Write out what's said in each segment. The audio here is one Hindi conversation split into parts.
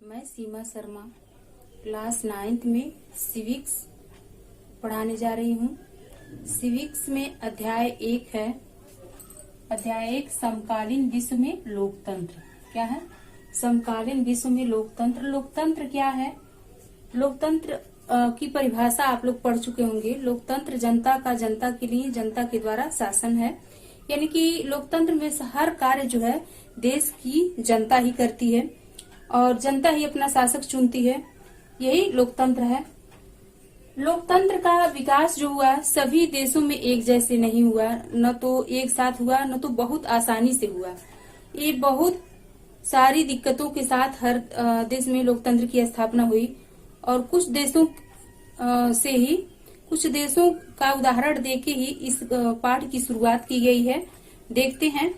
मैं सीमा शर्मा क्लास 9th में सिविक्स पढ़ाने जा रही हूँ। सिविक्स में अध्याय 1 है। अध्याय 1 समकालीन विश्व में लोकतंत्र। क्या है? समकालीन विश्व में लोकतंत्र। लोकतंत्र क्या है? लोकतंत्र की परिभाषा आप लोग पढ़ चुके होंगे। लोकतंत्र जनता का जनता के लिए जनता के द्वारा शासन है। यानी कि लोकतंत्र में हर कार्य जो है देश की जनता ही करती है और जनता ही अपना शासक चुनती है। यही लोकतंत्र है। लोकतंत्र का विकास जो हुआ सभी देशों में एक जैसे नहीं हुआ, न तो एक साथ हुआ, न तो बहुत आसानी से हुआ। ये बहुत सारी दिक्कतों के साथ हर देश में लोकतंत्र की स्थापना हुई और कुछ देशों का उदाहरण देके ही इस पाठ की शुरुआत की गई है। देखते हैं।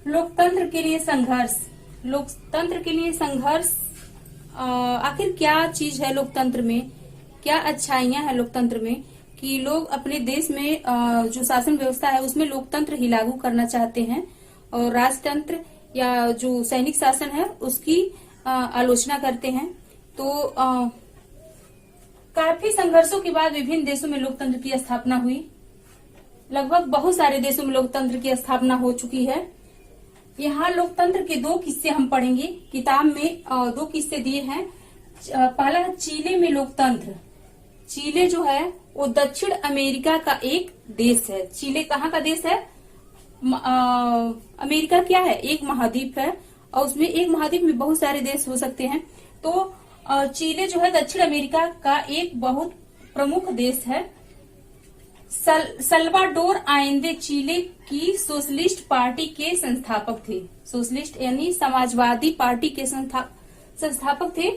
लोकतंत्र के लिए संघर्ष। लोकतंत्र के लिए संघर्ष आखिर क्या चीज है? लोकतंत्र में क्या अच्छाइयां हैं लोकतंत्र में कि लोग अपने देश में जो शासन व्यवस्था है उसमें लोकतंत्र ही लागू करना चाहते हैं और राजतंत्र या जो सैनिक शासन है उसकी आलोचना करते हैं। तो काफी संघर्षों के बाद विभिन्न देशों में लोकतंत्र की स्थापना हुई। लगभग बहुत सारे देशों में लोकतंत्र की स्थापना हो चुकी है। यहाँ लोकतंत्र के 2 किस्से हम पढ़ेंगे। किताब में 2 किस्से दिए हैं। पहला है चिले में लोकतंत्र। चिले जो है वो दक्षिण अमेरिका का एक देश है। चिले कहाँ का देश है? अमेरिका क्या है? एक महाद्वीप है और उसमें एक महाद्वीप में बहुत सारे देश हो सकते हैं। तो चिले जो है दक्षिण अमेरिका का एक बहुत प्रमुख देश है। सल्वाडोर आयेंदे चिले की सोशलिस्ट पार्टी के संस्थापक थे। सोशलिस्ट यानी समाजवादी पार्टी के संस्थापक थे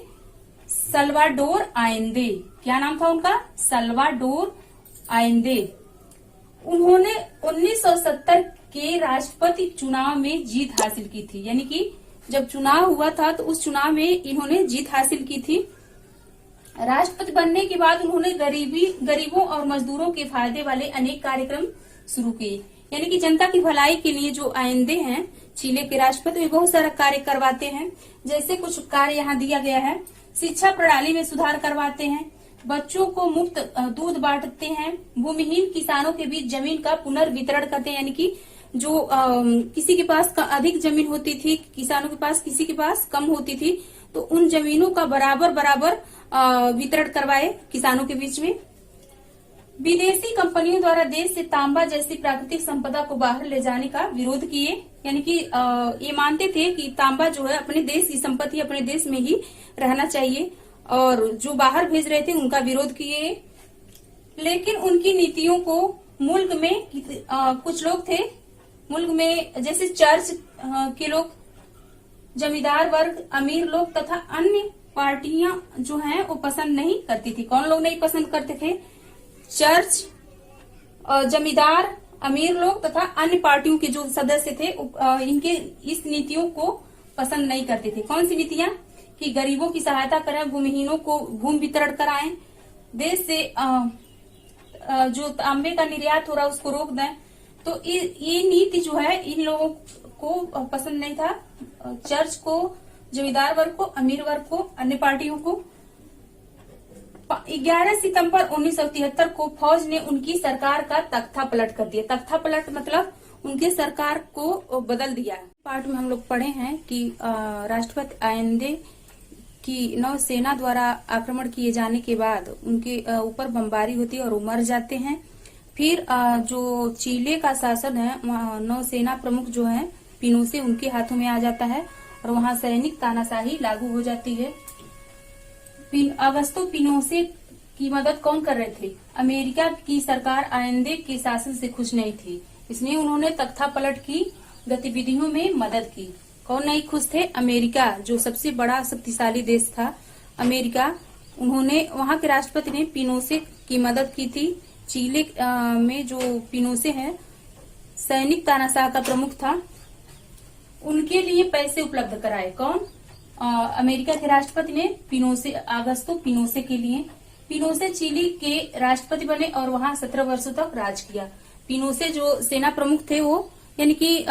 सल्वाडोर आयेंदे। क्या नाम था उनका? सल्वाडोर आयेंदे। उन्होंने 1970 के राष्ट्रपति चुनाव में जीत हासिल की थी। यानी कि जब चुनाव हुआ था तो उस चुनाव में इन्होंने जीत हासिल की थी। राष्ट्रपति बनने के बाद उन्होंने गरीबों और मजदूरों के फायदे वाले अनेक कार्यक्रम शुरू किए। यानी कि जनता की भलाई के लिए जो आइंदे हैं चिले के राष्ट्रपति वे बहुत सारा कार्य करवाते हैं। जैसे कुछ कार्य यहाँ दिया गया है। शिक्षा प्रणाली में सुधार करवाते हैं, बच्चों को मुफ्त दूध बांटते हैं, भूमिहीन किसानों के बीच जमीन का पुनर्वितरण करते हैं। यानी कि जो किसी के पास अधिक जमीन होती थी, किसानों के पास, किसी के पास कम होती थी, तो उन जमीनों का बराबर वितरण करवाए किसानों के बीच में। विदेशी कंपनियों द्वारा देश से तांबा जैसी प्राकृतिक संपदा को बाहर ले जाने का विरोध किए। यानी कि ये मानते थे कि तांबा जो है अपने देश की संपत्ति अपने देश में ही रहना चाहिए और जो बाहर भेज रहे थे उनका विरोध किए। लेकिन उनकी नीतियों को मुल्क में कुछ लोग थे, मुल्क में जैसे चर्च के लोग, जमींदार वर्ग, अमीर लोग तथा अन्य पार्टियां जो हैं वो पसंद नहीं करती थी। कौन लोग नहीं पसंद करते थे? चर्च, जमींदार, अमीर लोग तथा अन्य पार्टियों के जो सदस्य थे इनके इस नीतियों को पसंद नहीं करते थे। कौन सी नीतियां? कि गरीबों की सहायता करें, भूमिहीनों को भूमि वितरण कराएं, देश से जो तांबे का निर्यात हो रहा है उसको रोक दें। तो ये नीति जो है इन लोगों को पसंद नहीं था। चर्च को, जमींदार वर्ग को, अमीर वर्ग को, अन्य पार्टियों को। 11 सितंबर 1973 को फौज ने उनकी सरकार का तख्ता पलट कर दिया। तख्ता पलट मतलब उनके सरकार को बदल दिया। पार्ट में हम लोग पढ़े हैं कि राष्ट्रपति आयेंदे की नौसेना द्वारा आक्रमण किए जाने के बाद उनके ऊपर बमबारी होती है और वो मर जाते हैं। फिर जो चिले का शासन है नौसेना प्रमुख जो है पिनोसे उनके हाथों में आ जाता है और वहां सैनिक तानाशाही लागू हो जाती है। अगस्तो पिनोसे की मदद कौन कर रहे थे? अमेरिका की सरकार आयेंदे के शासन से खुश नहीं थी, इसलिए उन्होंने तख्ता पलट की गतिविधियों में मदद की। कौन नहीं खुश थे? अमेरिका, जो सबसे बड़ा शक्तिशाली देश था अमेरिका। उन्होंने, वहां के राष्ट्रपति ने पिनोसे की मदद की थी। चिले में जो पिनोसे है सैनिक तानाशाह का प्रमुख था, उनके लिए पैसे उपलब्ध कराए। कौन? अमेरिका के राष्ट्रपति ने पिनोसे, अगस्तो पिनोसे के लिए। पिनोसे चिली के राष्ट्रपति बने और वहां 17 वर्षों तक राज किया। पिनोसे जो सेना प्रमुख थे वो, यानी कि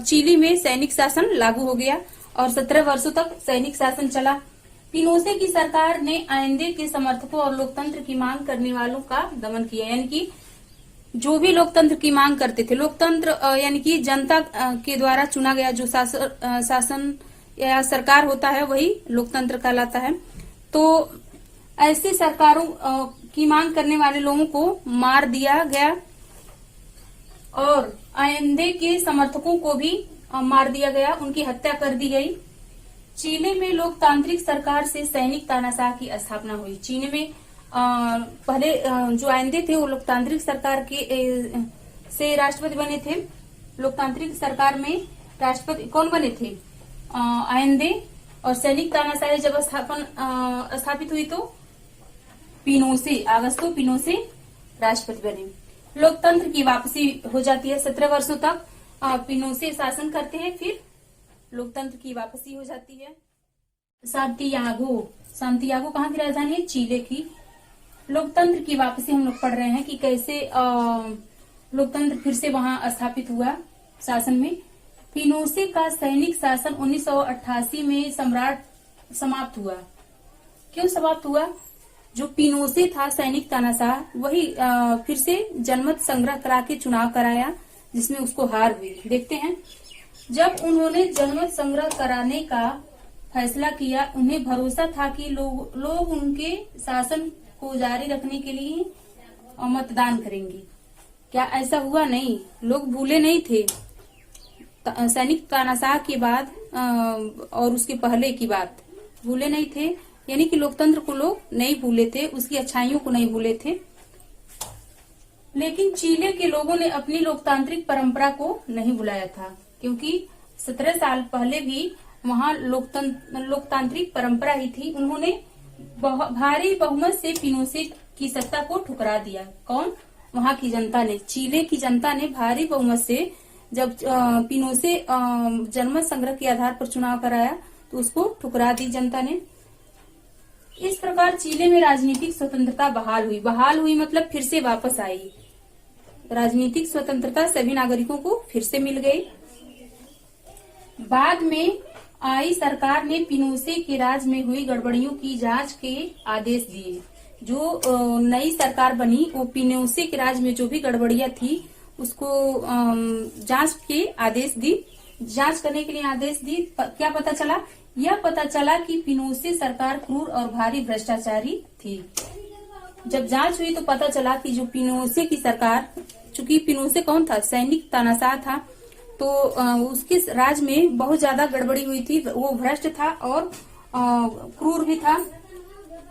चिली में सैनिक शासन लागू हो गया और 17 वर्षों तक सैनिक शासन चला। पिनोशे की सरकार ने आइंदे के समर्थकों और लोकतंत्र की मांग करने वालों का दमन किया, यानी कि जो भी लोकतंत्र की मांग करते थे, लोकतंत्र यानी कि जनता के द्वारा चुना गया जो शासन या सरकार होता है वही लोकतंत्र कहलाता है। तो ऐसी सरकारों की मांग करने वाले लोगों को मार दिया गया और आइंदे के समर्थकों को भी मार दिया गया, उनकी हत्या कर दी गई। चीले में लोकतांत्रिक सरकार से सैनिक तानाशाह की स्थापना हुई। चीन में पहले जो आइंदे थे वो लोकतांत्रिक सरकार के से राष्ट्रपति बने थे। लोकतांत्रिक सरकार में राष्ट्रपति कौन बने थे? आइंदे। और सैनिक तानाशाही जब स्थापित हुई तो पिनोशे, अगस्तो पिनोशे राष्ट्रपति बने। लोकतंत्र की वापसी हो जाती है। 17 वर्षों तक पिनोशे शासन करते हैं, फिर लोकतंत्र की वापसी हो जाती है। सांतियागो कहाँ की राजधानी है? चीले की। लोकतंत्र की वापसी हम लोग पढ़ रहे हैं कि कैसे लोकतंत्र फिर से वहां स्थापित हुआ शासन में। पिनोशे का सैनिक शासन 1988 में समाप्त हुआ। क्यों समाप्त हुआ? जो पिनोशे था सैनिक तानाशाह, वही फिर से जनमत संग्रह करा के चुनाव कराया जिसमें उसको हार हुई। देखते हैं, जब उन्होंने जनमत संग्रह कराने का फैसला किया, उन्हें भरोसा था कि लोग उनके शासन को जारी रखने के लिए मतदान करेंगे। क्या ऐसा हुआ? नहीं, लोग भूले नहीं थे। सैनिक तानाशाह के बाद और उसके पहले की बात भूले नहीं थे, यानी कि लोकतंत्र को लोग नहीं भूले थे, उसकी अच्छाइयों को नहीं भूले थे। लेकिन चीले के लोगों ने अपनी लोकतांत्रिक परंपरा को नहीं भुलाया था, क्योंकि 17 साल पहले भी वहां लोकतांत्रिक परंपरा ही थी। उन्होंने भारी बहुमत से पिनोशे की सत्ता को ठुकरा दिया। कौन? वहां की जनता ने, चीले की जनता ने भारी बहुमत से जब पिनोशे जनमत संग्रह के आधार पर चुनाव कराया तो उसको ठुकरा दी जनता ने। इस प्रकार चीले में राजनीतिक स्वतंत्रता बहाल हुई मतलब फिर से वापस आई। राजनीतिक स्वतंत्रता सभी नागरिकों को फिर से मिल गई। बाद में आई सरकार ने पिनोशे के राज में हुई गड़बड़ियों की जांच के आदेश दिए। जो नई सरकार बनी वो पिनोशे के राज में जो भी गड़बड़ियां थी उसको जांच के आदेश दी, जांच करने के लिए आदेश दी। क्या पता चला? यह पता चला कि पिनोशे सरकार क्रूर और भारी भ्रष्टाचारी थी। जब जांच हुई तो पता चला कि जो पिनोशे की सरकार, चूंकि पिनोशे कौन था? सैनिक तानाशाह था, तो उसके राज में बहुत ज्यादा गड़बड़ी हुई थी। वो भ्रष्ट था और क्रूर भी था।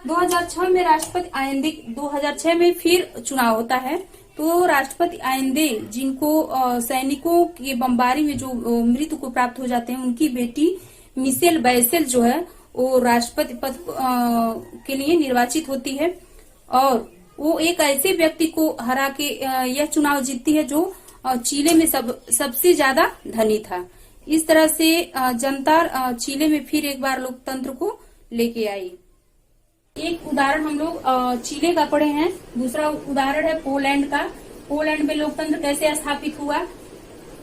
2006 में राष्ट्रपति आइंदे, 2006 में फिर चुनाव होता है तो राष्ट्रपति आइंदे, जिनको सैनिकों की बमबारी में जो मृत्यु को प्राप्त हो जाते हैं, उनकी बेटी मिशेल बैसेल जो है वो राष्ट्रपति पद के लिए निर्वाचित होती है और वो एक ऐसे व्यक्ति को हरा के यह चुनाव जीतती है जो चीले में सबसे ज्यादा धनी था। इस तरह से जनता चीले में फिर एक बार लोकतंत्र को लेके आई। एक उदाहरण हम लोग चीले का पढ़े हैं, दूसरा उदाहरण है पोलैंड का। पोलैंड में लोकतंत्र कैसे स्थापित हुआ?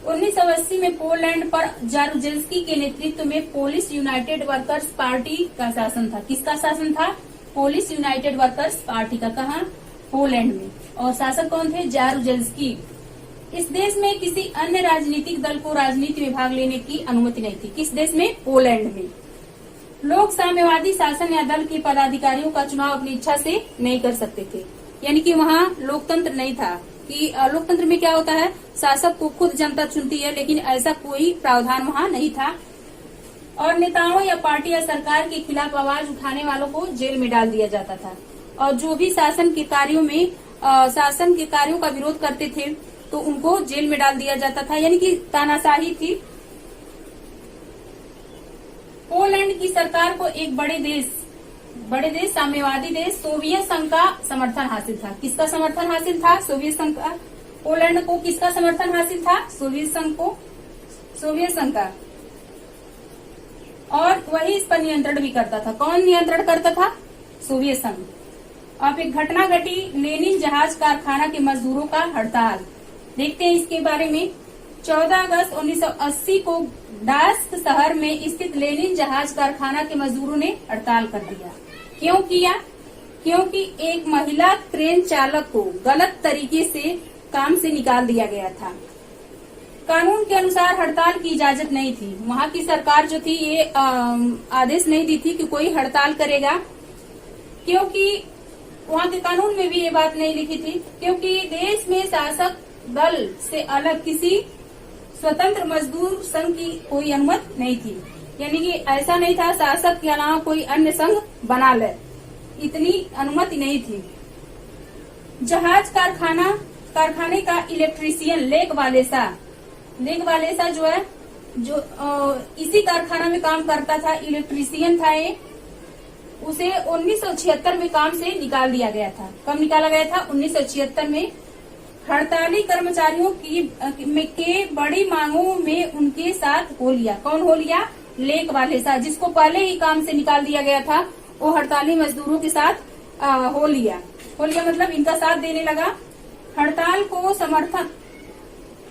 1980 में पोलैंड पर जारुजेल्स्की के नेतृत्व में पोलिश यूनाइटेड वर्कर्स पार्टी का शासन था। किसका शासन था? पोलिश यूनाइटेड वर्कर्स पार्टी का। कहाँ? पोलैंड में। और शासक कौन थे? जारुजेल्स्की। इस देश में किसी अन्य राजनीतिक दल को राजनीति में भाग लेने की अनुमति नहीं थी। किस देश में? पोलैंड में। लोग साम्यवादी शासन या दल के पदाधिकारियों का चुनाव अपनी इच्छा से नहीं कर सकते थे, यानी कि वहाँ लोकतंत्र नहीं था। कि लोकतंत्र में क्या होता है? शासक को खुद जनता चुनती है, लेकिन ऐसा कोई प्रावधान वहाँ नहीं था। और नेताओं या पार्टी या सरकार के खिलाफ आवाज उठाने वालों को जेल में डाल दिया जाता था। और जो भी शासन के कार्यों का विरोध करते थे तो उनको जेल में डाल दिया जाता था, यानी कि तानाशाही थी। पोलैंड की सरकार को एक बड़े देश साम्यवादी देश सोवियत संघ का समर्थन हासिल था। किसका समर्थन हासिल था? सोवियत संघ का। पोलैंड को किसका समर्थन हासिल था? सोवियत संघ का। और वही इस पर नियंत्रण भी करता था। कौन नियंत्रण करता था? सोवियत संघ। अब एक घटना घटी, लेनिन जहाज कारखाना के मजदूरों का हड़ताल। देखते हैं इसके बारे में। 14 अगस्त 1980 को डास्क शहर में स्थित लेनिन जहाज कारखाना के मजदूरों ने हड़ताल कर दिया। क्यों किया? क्योंकि एक महिला क्रेन चालक को गलत तरीके से काम से निकाल दिया गया था। कानून के अनुसार हड़ताल की इजाजत नहीं थी। वहाँ की सरकार जो थी ये आदेश नहीं दी थी कि कोई हड़ताल करेगा, क्योंकि वहाँ के कानून में भी ये बात नहीं लिखी थी, क्योंकि देश में शासक दल से अलग किसी स्वतंत्र मजदूर संघ की कोई अनुमति नहीं थी। यानी कि ऐसा नहीं था शासक के अलावा कोई अन्य संघ बना ले, इतनी अनुमति नहीं थी। जहाज कारखाने का इलेक्ट्रीशियन लेक वालेसा जो है, जो इसी कारखाना में काम करता था, इलेक्ट्रीशियन था ये, उसे 1976 में काम से निकाल दिया गया था। कब निकाला गया था? 1976 में। हड़ताली कर्मचारियों के बड़ी मांगों में उनके साथ हो लिया। कौन हो लिया? लेक वालेसा, जिसको पहले ही काम से निकाल दिया गया था, वो हड़ताली मजदूरों के साथ हो लिया मतलब इनका साथ देने लगा। हड़ताल को समर्थन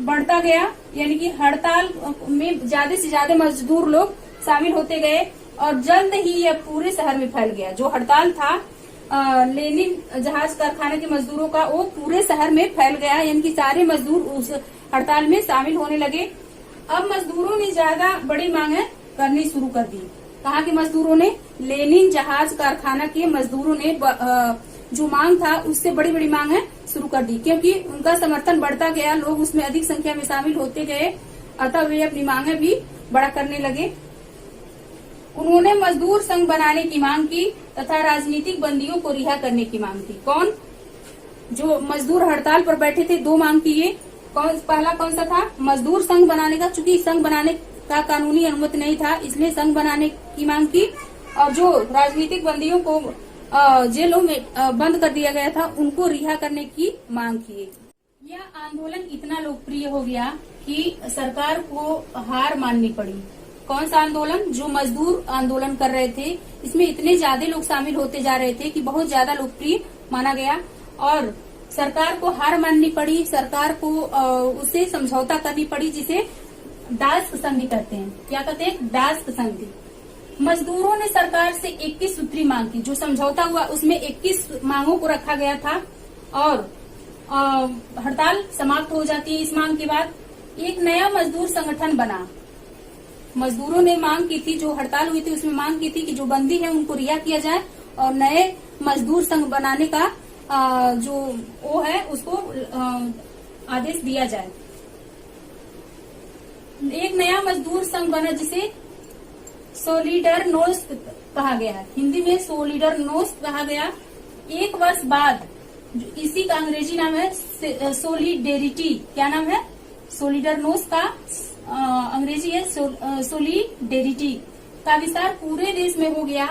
बढ़ता गया, यानी कि हड़ताल में ज्यादा से ज्यादा मजदूर लोग शामिल होते गए और जल्द ही यह पूरे शहर में फैल गया। जो हड़ताल था लेनिन जहाज कारखाने के मजदूरों का, वो पूरे शहर में फैल गया, यानी कि सारे मजदूर उस हड़ताल में शामिल होने लगे। अब मजदूरों ने ज्यादा बड़ी मांगे करनी शुरू कर दी। कहाँ के मजदूरों ने? लेनिन जहाज कारखाना के मजदूरों ने जो मांग था उससे बड़ी बड़ी मांगे शुरू कर दी, क्योंकि उनका समर्थन बढ़ता गया, लोग उसमें अधिक संख्या में शामिल होते गए, अतः वे अपनी मांगे भी बड़ा करने लगे। उन्होंने मजदूर संघ बनाने की मांग की तथा राजनीतिक बंदियों को रिहा करने की मांग की। कौन? जो मजदूर हड़ताल पर बैठे थे, दो मांग की ये। पहला कौन सा था? मजदूर संघ बनाने का, चूंकि संघ बनाने का कानूनी अनुमति नहीं था, इसलिए संघ बनाने की मांग की। और जो राजनीतिक बंदियों को जेलों में बंद कर दिया गया था, उनको रिहा करने की मांग की। यह आंदोलन इतना लोकप्रिय हो गया कि सरकार को हार माननी पड़ी। कौन सा आंदोलन? जो मजदूर आंदोलन कर रहे थे, इसमें इतने ज्यादा लोग शामिल होते जा रहे थे कि बहुत ज्यादा लोकप्रिय माना गया और सरकार को हार माननी पड़ी। सरकार को उससे समझौता करनी पड़ी, जिसे डास्क संधि कहते हैं। क्या कहते हैं? डास्क संधि। मजदूरों ने सरकार से 21 सूत्री मांग की। जो समझौता हुआ उसमें 21 मांगों को रखा गया था और हड़ताल समाप्त हो जाती है। इस मांग के बाद एक नया मजदूर संगठन बना। मजदूरों ने मांग की थी, जो हड़ताल हुई थी उसमें मांग की थी कि जो बंदी है उनको रिहा किया जाए और नए मजदूर संघ बनाने का जो वो है उसको आदेश दिया जाए। एक नया मजदूर संघ बना जिसे सोलिडरनोस्ट कहा गया है। हिंदी में सोलिडरनोस्ट कहा गया। एक वर्ष बाद इसी का अंग्रेजी नाम है सोलिडेरिटी। क्या नाम है? सोलिडरनोस्ट का अंग्रेजी है सोलिडेरिटी। का विस्तार पूरे देश में हो गया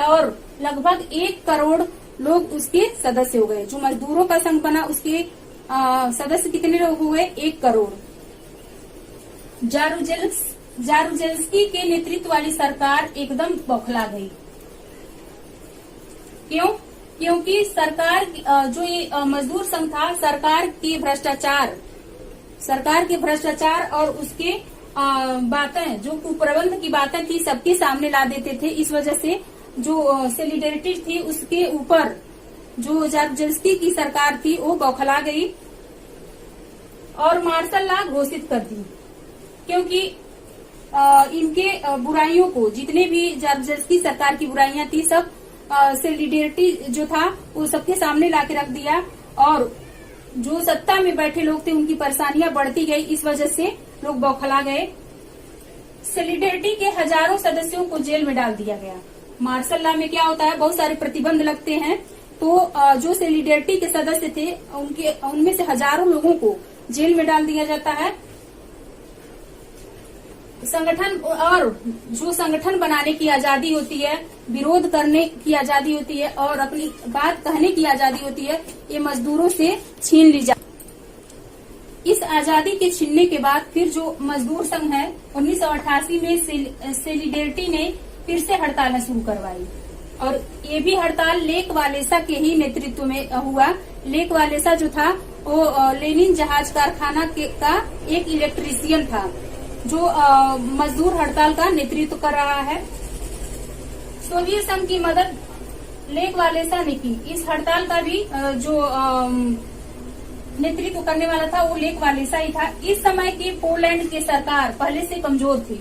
और लगभग 1 करोड़ लोग उसके सदस्य हो गए। जो मजदूरों का संघ बना उसके सदस्य कितने लोग हुए? 1 करोड़। जारुजेल्स्की के नेतृत्व वाली सरकार एकदम बौखला गई। क्यों? क्योंकि सरकार जो ये मजदूर संघ था, सरकार के भ्रष्टाचार और उसके बातें, जो कुप्रबंध की बातें थी, सबके सामने ला देते थे। इस वजह से जो सॉलिडेरिटी थी उसके ऊपर जो जारुजेल्स्की की सरकार थी वो बौखला गई और मार्शल लॉ घोषित कर दी, क्योंकि इनके बुराइयों को, जितने भी जारुजेल्स्की सरकार की बुराइयां थी, सब सॉलिडेरिटी जो था वो सबके सामने लाके रख दिया और जो सत्ता में बैठे लोग थे उनकी परेशानियां बढ़ती गई। इस वजह से लोग बौखला गए। सॉलिडेरिटी के हजारों सदस्यों को जेल में डाल दिया गया। मार्शल लॉ में क्या होता है? बहुत सारे प्रतिबंध लगते हैं, तो जो सॉलिडेरिटी के सदस्य थे उनमें से हजारों लोगों को जेल में डाल दिया जाता है। संगठन और जो संगठन बनाने की आजादी होती है, विरोध करने की आजादी होती है और अपनी बात कहने की आजादी होती है, ये मजदूरों से छीन ली जाती। इस आजादी के छीनने के बाद फिर जो मजदूर संघ है 1988 में सॉलिडेरिटी ने फिर से हड़ताल शुरू करवाई और ये भी हड़ताल लेक वालेसा के ही नेतृत्व में हुआ। लेक वालेसा जो था वो लेनिन जहाज कारखाना का एक इलेक्ट्रीशियन था। जो मजदूर हड़ताल का नेतृत्व कर रहा है। सोवियत संघ की मदद लेक वालेसा ने की। इस हड़ताल का भी जो नेतृत्व करने वाला था वो लेक वालेसा ही था। इस समय की पोलैंड की सरकार पहले से कमजोर थी।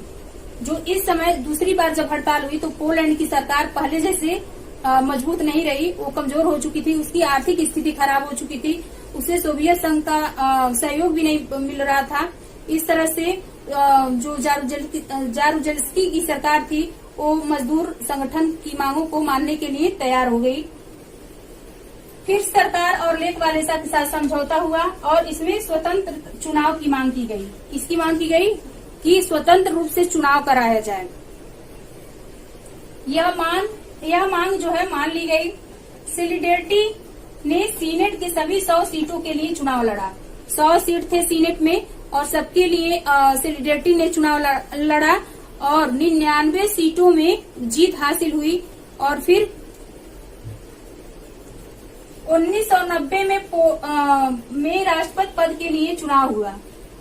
जो इस समय दूसरी बार जब हड़ताल हुई तो पोलैंड की सरकार पहले जैसे मजबूत नहीं रही, वो कमजोर हो चुकी थी, उसकी आर्थिक स्थिति खराब हो चुकी थी, उसे सोवियत संघ का सहयोग भी नहीं मिल रहा था। इस तरह से जो जारुजेल्स्की की सरकार थी वो मजदूर संगठन की मांगों को मानने के लिए तैयार हो गई। फिर सरकार और लेक वालेसा के साथ समझौता हुआ और इसमें स्वतंत्र चुनाव की मांग की गई। इसकी मांग की गई कि स्वतंत्र रूप से चुनाव कराया जाए। यह मांग जो है मान ली गई। सॉलिडेरिटी ने सीनेट के सभी 100 सीटों के लिए चुनाव लड़ा। 100 सीट थे सीनेट में और सबके लिए सॉलिडेरिटी ने चुनाव लड़ा और 99 सीटों में जीत हासिल हुई। और फिर 1990 में राष्ट्रपति पद के लिए चुनाव हुआ।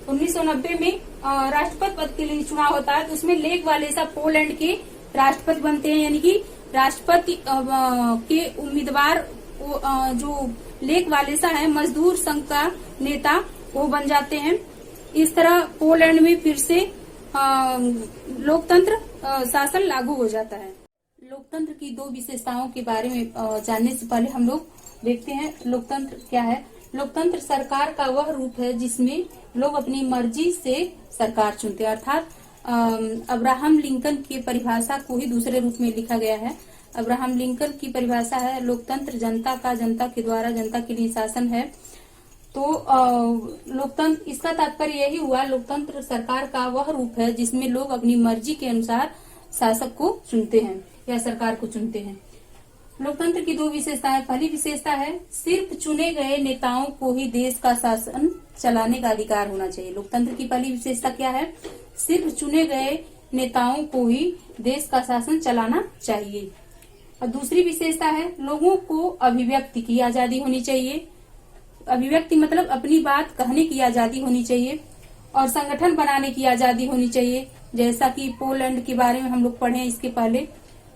1990 में राष्ट्रपति पद के लिए चुनाव होता है तो उसमें लेक वालेसा पोलैंड के राष्ट्रपति बनते हैं, यानी कि राष्ट्रपति के उम्मीदवार जो लेक वालेसा है मजदूर संघ का नेता, वो बन जाते हैं। इस तरह पोलैंड में फिर से लोकतंत्र शासन लागू हो जाता है। लोकतंत्र की दो विशेषताओं के बारे में जानने से पहले हम लोग देखते हैं लोकतंत्र क्या है। लोकतंत्र सरकार का वह रूप है जिसमें लोग अपनी मर्जी से सरकार चुनते हैं, अर्थात अब्राहम लिंकन की परिभाषा को ही दूसरे रूप में लिखा गया है। अब्राहम लिंकन की परिभाषा है लोकतंत्र जनता का, जनता के द्वारा, जनता के लिए शासन है। तो लोकतंत्र, इसका तात्पर्य यही हुआ लोकतंत्र सरकार का वह रूप है जिसमें लोग अपनी मर्जी के अनुसार शासक को चुनते हैं या सरकार को चुनते हैं। लोकतंत्र की दो विशेषताएं। पहली विशेषता है सिर्फ चुने गए नेताओं को ही देश का शासन चलाने का अधिकार होना चाहिए। लोकतंत्र की पहली विशेषता क्या है? सिर्फ चुने गए नेताओं को ही देश का शासन चलाना चाहिए। और दूसरी विशेषता है लोगों को अभिव्यक्ति की आजादी होनी चाहिए। अभिव्यक्ति मतलब अपनी बात कहने की आजादी होनी चाहिए और संगठन बनाने की आजादी होनी चाहिए, जैसा कि पोलैंड के बारे में हम लोग पढ़े इसके पहले।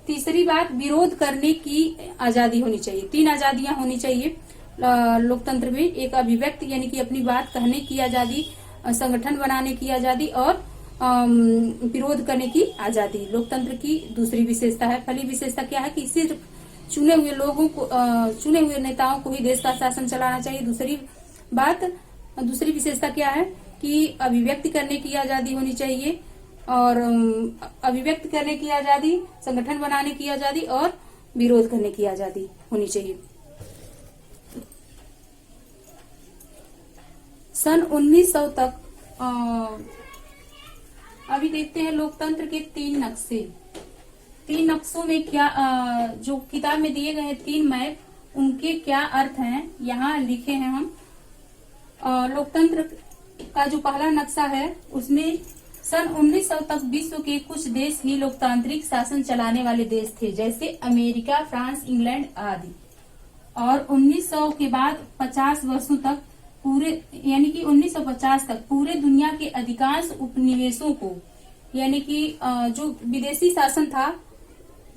तीसरी बात, विरोध करने की आजादी होनी चाहिए। 3 आजादियां होनी चाहिए लोकतंत्र में। एक अभिव्यक्ति यानी कि अपनी बात कहने की आजादी, संगठन बनाने की आजादी और विरोध करने की आजादी दूसरी विशेषता है। पहली विशेषता क्या है कि सिर्फ चुने हुए लोगों को, चुने हुए नेताओं को ही देश का शासन चलाना चाहिए। दूसरी विशेषता क्या है कि अभिव्यक्ति करने की आजादी होनी चाहिए और अभिव्यक्त करने की आजादी, संगठन बनाने की आजादी और विरोध करने की आजादी होनी चाहिए। सन 1900 तक अभी देखते हैं लोकतंत्र के 3 नक्शे। 3 नक्शों में क्या जो किताब में दिए गए हैं 3 मैप, उनके क्या अर्थ हैं यहाँ लिखे हैं हम। लोकतंत्र का जो पहला नक्शा है उसमें सन 1900 तक विश्व के कुछ देश ही लोकतांत्रिक शासन चलाने वाले देश थे, जैसे अमेरिका, फ्रांस, इंग्लैंड आदि। और 1900 के बाद 50 वर्षों तक यानी कि 1950 तक पूरे दुनिया के अधिकांश उपनिवेशों को, यानी कि जो विदेशी शासन था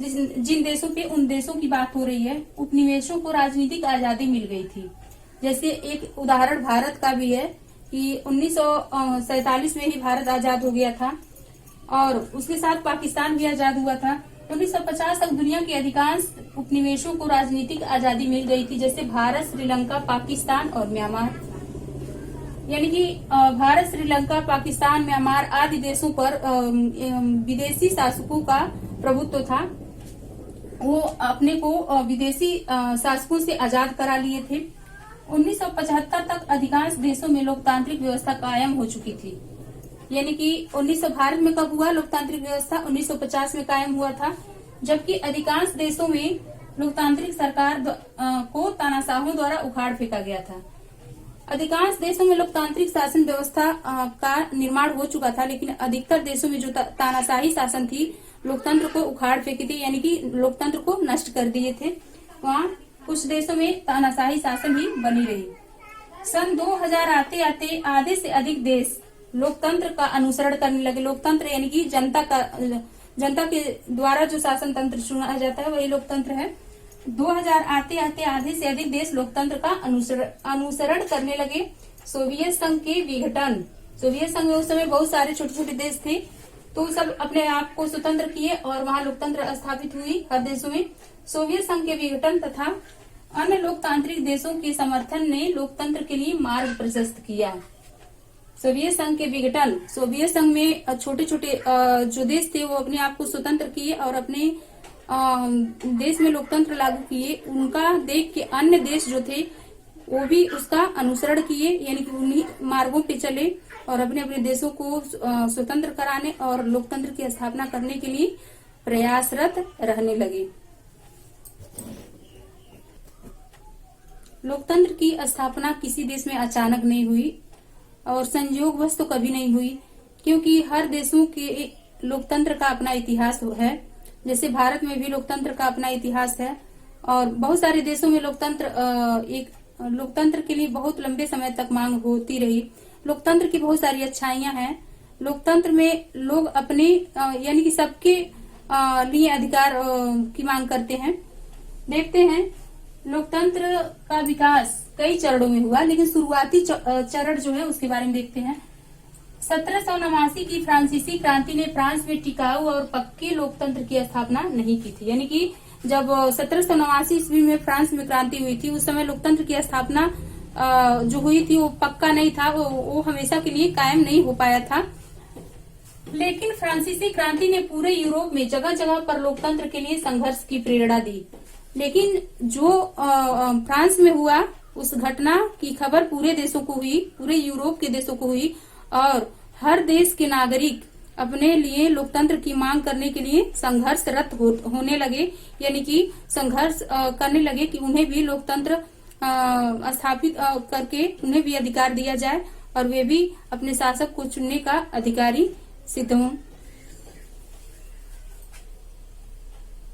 जिन देशों पे, उन देशों की बात हो रही है, उपनिवेशों को राजनीतिक आजादी मिल गई थी। जैसे एक उदाहरण भारत का भी है कि 1947 में ही भारत आजाद हो गया था और उसके साथ पाकिस्तान भी आजाद हुआ था। 1950 तक दुनिया के अधिकांश उपनिवेशों को राजनीतिक आजादी मिल गई थी, जैसे भारत, श्रीलंका, पाकिस्तान और म्यांमार। यानी कि भारत, श्रीलंका, पाकिस्तान, म्यांमार आदि देशों पर विदेशी शासकों का प्रभुत्व था। वो अपने को विदेशी शासकों से आजाद करा लिए थे। 1975 तक अधिकांश देशों में लोकतांत्रिक व्यवस्था कायम हो चुकी थी। यानी कि 1900 भारत में कब हुआ लोकतांत्रिक व्यवस्था? 1950 में कायम हुआ था, जबकि अधिकांश देशों में लोकतांत्रिक सरकार को तानाशाहों द्वारा उखाड़ फेंका गया था। अधिकांश देशों में लोकतांत्रिक शासन व्यवस्था का निर्माण हो चुका था, लेकिन अधिकतर देशों में जो तानाशाही शासन थी लोकतंत्र को उखाड़ फेंकी थी, यानी कि लोकतंत्र को नष्ट कर दिए थे। वहाँ कुछ देशों में तानाशाही शासन ही बनी रही। सन 2000 आते आते आधे से अधिक देश लोकतंत्र का अनुसरण करने लगे। लोकतंत्र यानी कि जनता के द्वारा जो शासन तंत्र चुना जाता है वही लोकतंत्र है। 2000 आते आते आधे से अधिक देश लोकतंत्र का अनुसरण करने लगे। सोवियत संघ के विघटन, सोवियत संघ में उस समय बहुत सारे छोटे छोटे देश थे, तो सब अपने आप को स्वतंत्र किए और वहां लोकतंत्र स्थापित हुई हर देशों में। सोवियत संघ के विघटन तथा अन्य लोकतांत्रिक देशों के समर्थन ने लोकतंत्र के लिए मार्ग प्रशस्त किया। सोवियत संघ के विघटन, सोवियत संघ में छोटे छोटे जो देश थे वो अपने आप को स्वतंत्र किए और अपने देश में लोकतंत्र लागू किए। उनका देख के अन्य देश जो थे वो भी उसका अनुसरण किए, यानी कि उन्हीं मार्गों पे चले और अपने अपने देशों को स्वतंत्र कराने और लोकतंत्र की स्थापना करने के लिए प्रयासरत रहने लगे। लोकतंत्र की स्थापना किसी देश में अचानक नहीं हुई और संयोगवश तो कभी नहीं हुई, क्योंकि हर देशों के लोकतंत्र का अपना इतिहास है। जैसे भारत में भी लोकतंत्र का अपना इतिहास है और बहुत सारे देशों में लोकतंत्र के लिए बहुत लंबे समय तक मांग होती रही। लोकतंत्र की बहुत सारी अच्छाइयां हैं। लोकतंत्र में लोग अपने यानी कि सबके लिए अधिकार की मांग करते हैं। देखते हैं लोकतंत्र का विकास कई चरणों में हुआ, लेकिन शुरुआती चरण जो है उसके बारे में देखते हैं। 1789 की फ्रांसीसी क्रांति ने फ्रांस में टिकाऊ और पक्के लोकतंत्र की स्थापना नहीं की थी। यानी कि जब 1789 ईस्वी में फ्रांस में क्रांति हुई थी उस समय लोकतंत्र की स्थापना जो हुई थी वो पक्का नहीं था, वो हमेशा के लिए कायम नहीं हो पाया था। लेकिन फ्रांसीसी क्रांति ने पूरे यूरोप में जगह जगह पर लोकतंत्र के लिए संघर्ष की प्रेरणा दी। लेकिन जो फ्रांस में हुआ उस घटना की खबर पूरे देशों को हुई, पूरे यूरोप के देशों को हुई और हर देश के नागरिक अपने लिए लोकतंत्र की मांग करने के लिए संघर्षरत होने लगे, यानी कि संघर्ष करने लगे कि उन्हें भी लोकतंत्र स्थापित करके उन्हें भी अधिकार दिया जाए और वे भी अपने शासक को चुनने का अधिकारी सिद्ध हों।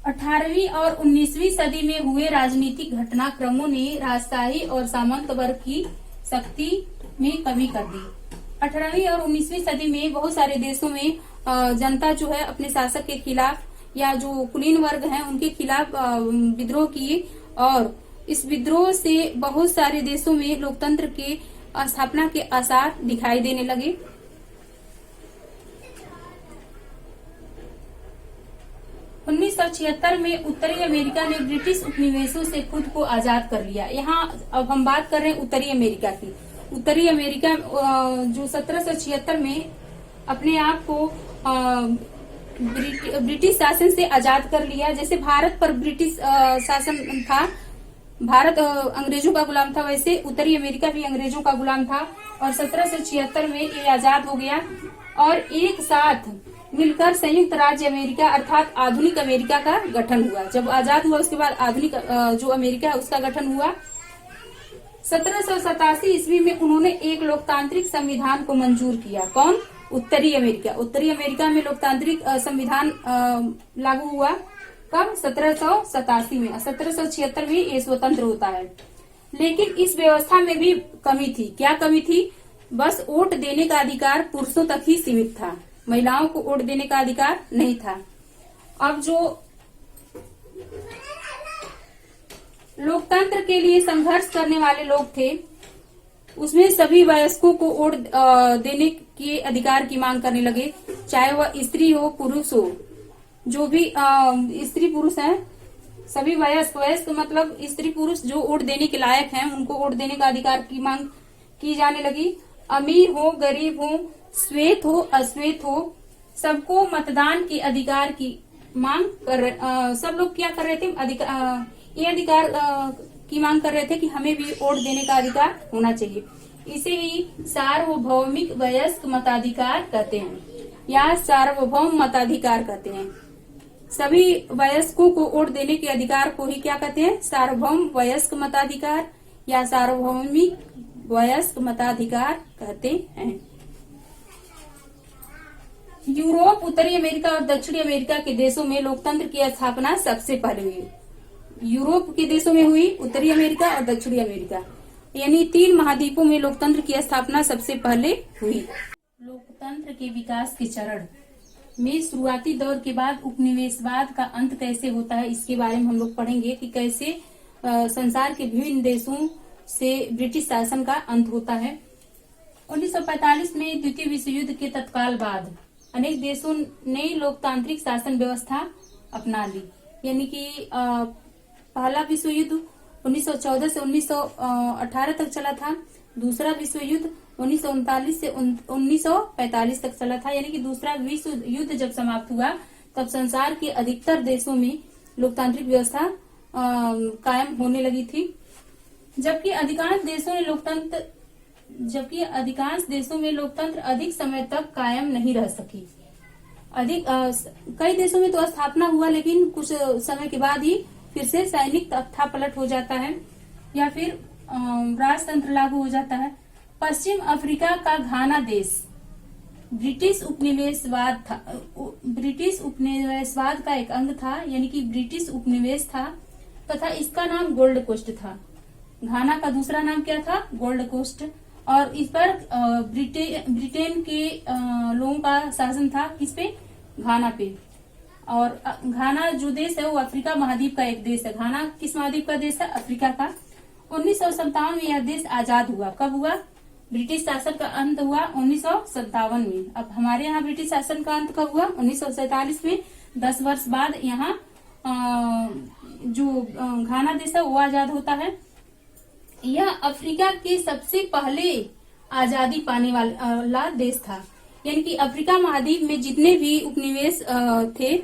18वीं और 19वीं सदी में हुए राजनीतिक घटनाक्रमों ने राजशाही और सामंत वर्ग की शक्ति में कमी कर दी। 18वीं और 19वीं सदी में बहुत सारे देशों में जनता जो है अपने शासक के खिलाफ या जो कुलीन वर्ग हैं उनके खिलाफ विद्रोह किए और इस विद्रोह से बहुत सारे देशों में लोकतंत्र के स्थापना के आसार दिखाई देने लगे। उन्नीस में उत्तरी अमेरिका ने ब्रिटिश उपनिवेशों से खुद को आजाद कर लिया। यहाँ अब हम बात कर रहे हैं उत्तरी अमेरिका की। उत्तरी अमेरिका जो 1776 में अपने आप को ब्रिटिश शासन से आजाद कर लिया। जैसे भारत पर ब्रिटिश शासन था, भारत अंग्रेजों का गुलाम था, वैसे उत्तरी अमेरिका भी अंग्रेजों का गुलाम था और 1776 में ये आजाद हो गया और एक साथ मिलकर संयुक्त राज्य अमेरिका अर्थात आधुनिक अमेरिका का गठन हुआ। जब आजाद हुआ उसके बाद आधुनिक जो अमेरिका है उसका गठन हुआ। 1787 ईस्वी में उन्होंने एक लोकतांत्रिक संविधान को मंजूर किया। कौन? उत्तरी अमेरिका। उत्तरी अमेरिका में लोकतांत्रिक संविधान लागू हुआ। कब? 1787 में। 1776 में ये स्वतंत्र होता है। लेकिन इस व्यवस्था में भी कमी थी। क्या कमी थी? बस वोट देने का अधिकार पुरुषों तक ही सीमित था, महिलाओं को वोट देने का अधिकार नहीं था। अब जो लोकतंत्र के लिए संघर्ष करने वाले लोग थे उसमें सभी वयस्कों को वोट देने के अधिकार की मांग करने लगे, चाहे वह स्त्री हो पुरुष हो। जो भी स्त्री पुरुष हैं सभी वयस्क मतलब स्त्री पुरुष जो वोट देने के लायक हैं उनको वोट देने का अधिकार की मांग की जाने लगी। अमीर हो गरीब हो, श्वेत हो अश्वेत हो, सबको मतदान के अधिकार की मांग कर सब लोग क्या कर रहे थे? ये अधिकार की मांग कर रहे थे कि हमें भी वोट देने का अधिकार होना चाहिए। इसे ही सार्वभौमिक वयस्क मताधिकार कहते हैं या सार्वभौम मताधिकार कहते हैं। सभी वयस्कों को वोट देने के अधिकार को ही क्या कहते हैं? सार्वभौम वयस्क मताधिकार या सार्वभौमिक वयस्क मताधिकार कहते हैं। यूरोप, उत्तरी अमेरिका और दक्षिणी अमेरिका के देशों में लोकतंत्र की स्थापना सबसे पहले हुई। यूरोप के देशों में हुई, उत्तरी अमेरिका और दक्षिणी अमेरिका, यानी 3 महाद्वीपों में लोकतंत्र की स्थापना सबसे पहले हुई। लोकतंत्र के विकास के चरण में शुरुआती दौर के बाद उपनिवेशवाद का अंत कैसे होता है, इसके बारे में हम लोग पढ़ेंगे कि कैसे संसार के विभिन्न देशों से ब्रिटिश शासन का अंत होता है। 1945 में द्वितीय विश्व युद्ध के तत्काल बाद अनेक देशों ने लोकतांत्रिक शासन व्यवस्था अपना ली, यानी कि पहला विश्व युद्ध 1914 से 1918 तक चला था। दूसरा विश्व युद्ध 1939 से 1945 तक चला था, यानी कि दूसरा विश्व युद्ध जब समाप्त हुआ तब संसार के अधिकतर देशों में लोकतांत्रिक व्यवस्था कायम होने लगी थी, जबकि अधिकांश देशों में लोकतंत्र अधिक समय तक कायम नहीं रह सकी। कई देशों में तो स्थापना हुआ, लेकिन कुछ समय के बाद ही फिर से सैनिक तख्तापलट हो जाता है या फिर राजतंत्र लागू हो जाता है। पश्चिम अफ्रीका का घाना देश ब्रिटिश उपनिवेशवाद का एक अंग था, यानी कि ब्रिटिश उपनिवेश था तथा इसका नाम गोल्ड कोस्ट था। घाना का दूसरा नाम क्या था? Gold Coast. और इस पर ब्रिटेन के लोगों का शासन था, किस पे? घाना पे। और घाना जो देश है वो अफ्रीका महाद्वीप का एक देश है। घाना किस महाद्वीप का देश है? अफ्रीका का। 1957 में यह देश आजाद हुआ। कब हुआ? ब्रिटिश शासन का अंत हुआ 1957 में। अब हमारे यहाँ ब्रिटिश शासन का अंत कब हुआ? 1947 में। 10 वर्ष बाद यहाँ जो घाना देश है वो आजाद होता है। यह अफ्रीका के सबसे पहले आजादी पाने वाला देश था, यानी कि अफ्रीका महाद्वीप में जितने भी उपनिवेश थे,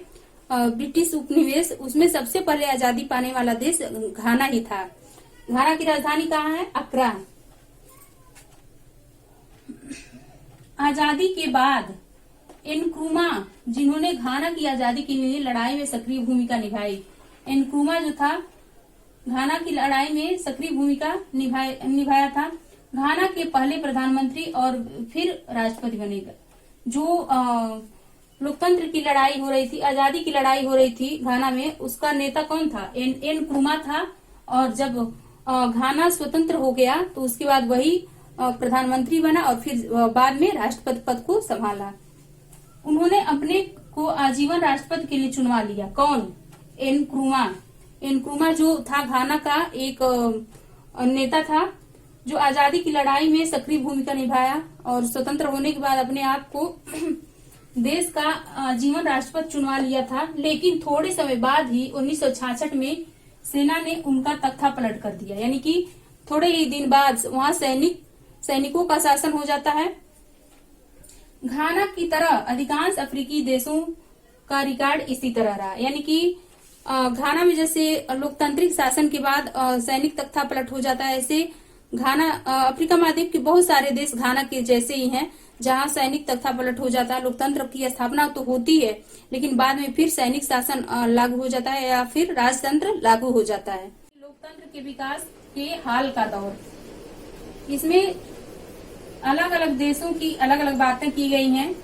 ब्रिटिश उपनिवेश, उसमें सबसे पहले आजादी पाने वाला देश घाना ही था। घाना की राजधानी कहाँ है? अक्रा। आजादी के बाद एनक्रूमा, जिन्होंने घाना की आजादी के लिए लड़ाई में सक्रिय भूमिका निभाई, एनक्रूमा जो था घाना की लड़ाई में सक्रिय भूमिका निभाया था। घाना के पहले प्रधानमंत्री और फिर राष्ट्रपति बनेगा। जो लोकतंत्र की लड़ाई हो रही थी, आजादी की लड़ाई हो रही थी घाना में, उसका नेता कौन था? एनक्रूमा था। और जब घाना स्वतंत्र हो गया तो उसके बाद वही प्रधानमंत्री बना और फिर बाद में राष्ट्रपति पद को संभाला। उन्होंने अपने को आजीवन राष्ट्रपति के लिए चुनवा लिया। कौन? एनक्रूमा। एनक्रूमा जो था घाना का एक नेता था जो आजादी की लड़ाई में सक्रिय भूमिका निभाया और स्वतंत्र होने के बाद अपने आप को देश का आजीवन राष्ट्रपति चुनवा लिया था। लेकिन थोड़े समय बाद ही 1966 में सेना ने उनका तख्ता पलट कर दिया, यानी कि थोड़े ही दिन बाद वहां सैनिकों का शासन हो जाता है। घाना की तरह अधिकांश अफ्रीकी देशों का रिकॉर्ड इसी तरह रहा, यानी कि घाना में जैसे लोकतांत्रिक शासन के बाद सैनिक तख्ता पलट हो जाता है, ऐसे घाना अफ्रीका महाद्वीप के बहुत सारे देश घाना के जैसे ही हैं, जहां सैनिक तख्ता पलट हो जाता है। लोकतंत्र की स्थापना तो होती है, लेकिन बाद में फिर सैनिक शासन लागू हो जाता है या फिर राजतंत्र लागू हो जाता है। लोकतंत्र के विकास के हाल का दौर, इसमें अलग अलग देशों की अलग अलग बातें की गई हैं।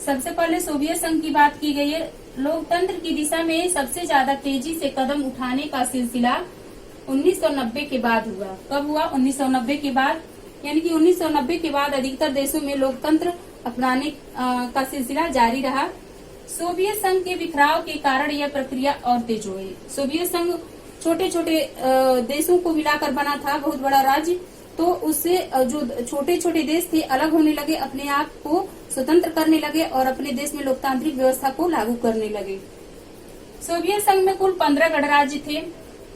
सबसे पहले सोवियत संघ की बात की गई है। लोकतंत्र की दिशा में सबसे ज्यादा तेजी से कदम उठाने का सिलसिला 1990 के बाद हुआ। कब हुआ? 1990 के बाद, यानी कि 1990 के बाद अधिकतर देशों में लोकतंत्र अपनाने का सिलसिला जारी रहा। सोवियत संघ के बिखराव के कारण यह प्रक्रिया और तेज हो गई। सोवियत संघ छोटे छोटे देशों को मिलाकर बना था, बहुत बड़ा राज्य, तो उससे जो छोटे छोटे देश थे अलग होने लगे, अपने आप को स्वतंत्र करने लगे और अपने देश में लोकतांत्रिक व्यवस्था को लागू करने लगे। सोवियत संघ में कुल 15 गणराज्य थे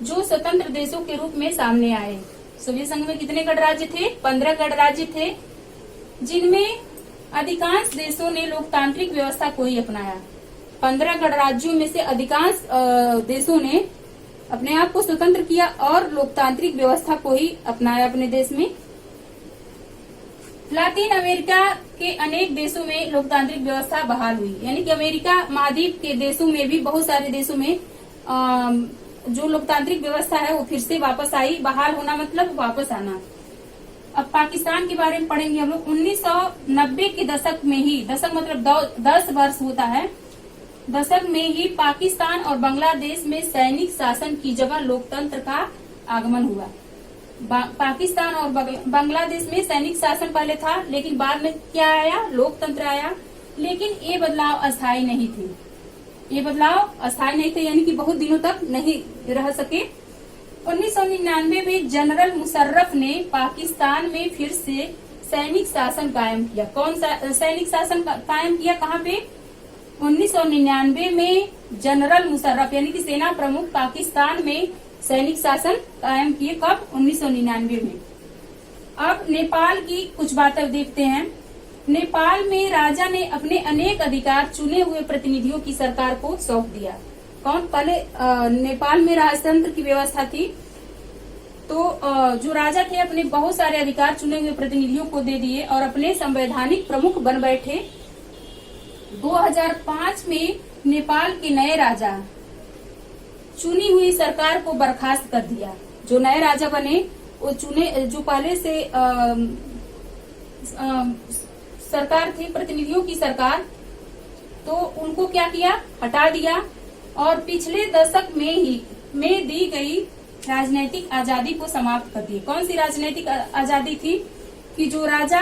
जो स्वतंत्र देशों के रूप में सामने आए। सोवियत संघ में कितने गणराज्य थे? 15 गणराज्य थे, जिनमें अधिकांश देशों ने लोकतांत्रिक व्यवस्था को ही अपनाया। 15 गणराज्यों में से अधिकांश देशों ने अपने आप को स्वतंत्र किया और लोकतांत्रिक व्यवस्था को ही अपनाया अपने देश में। लातीन अमेरिका के अनेक देशों में लोकतांत्रिक व्यवस्था बहाल हुई, यानी कि अमेरिका महाद्वीप के देशों में भी बहुत सारे देशों में जो लोकतांत्रिक व्यवस्था है वो फिर से वापस आई। बहाल होना मतलब वापस आना। अब पाकिस्तान के बारे में पढ़ेंगे हम लोग। 1990 के दशक में ही, दशक मतलब 10 वर्ष होता है, दशक में ही पाकिस्तान और बांग्लादेश में सैनिक शासन की जगह लोकतंत्र का आगमन हुआ। पाकिस्तान और बांग्लादेश में सैनिक शासन पहले था, लेकिन बाद में क्या आया, लोकतंत्र आया। लेकिन ये बदलाव अस्थायी नहीं थे, ये बदलाव अस्थायी नहीं थे, यानी कि बहुत दिनों तक नहीं रह सके। 1999 में जनरल मुशर्रफ ने पाकिस्तान में फिर से सैनिक शासन कायम किया। कौन सा सैनिक शासन कायम किया, कहाँ पे? 1999 में जनरल मुशर्रफ यानी कि सेना प्रमुख पाकिस्तान में सैनिक शासन कायम किए। कब? 1999 में। अब नेपाल की कुछ बातें देखते हैं। नेपाल में राजा ने अपने अनेक अधिकार चुने हुए प्रतिनिधियों की सरकार को सौंप दिया। कौन? पहले नेपाल में राजतंत्र की व्यवस्था थी, तो जो राजा थे अपने बहुत सारे अधिकार चुने हुए प्रतिनिधियों को दे दिए और अपने संवैधानिक प्रमुख बन बैठे। 2005 में नेपाल के नए राजा चुनी हुई सरकार को बर्खास्त कर दिया। जो नए राजा बने वो जो पहले से सरकार थी, प्रतिनिधियों की सरकार, तो उनको क्या किया, हटा दिया और पिछले दशक में दी गई राजनीतिक आजादी को समाप्त कर दिए। कौन सी राजनीतिक आजादी थी? कि जो राजा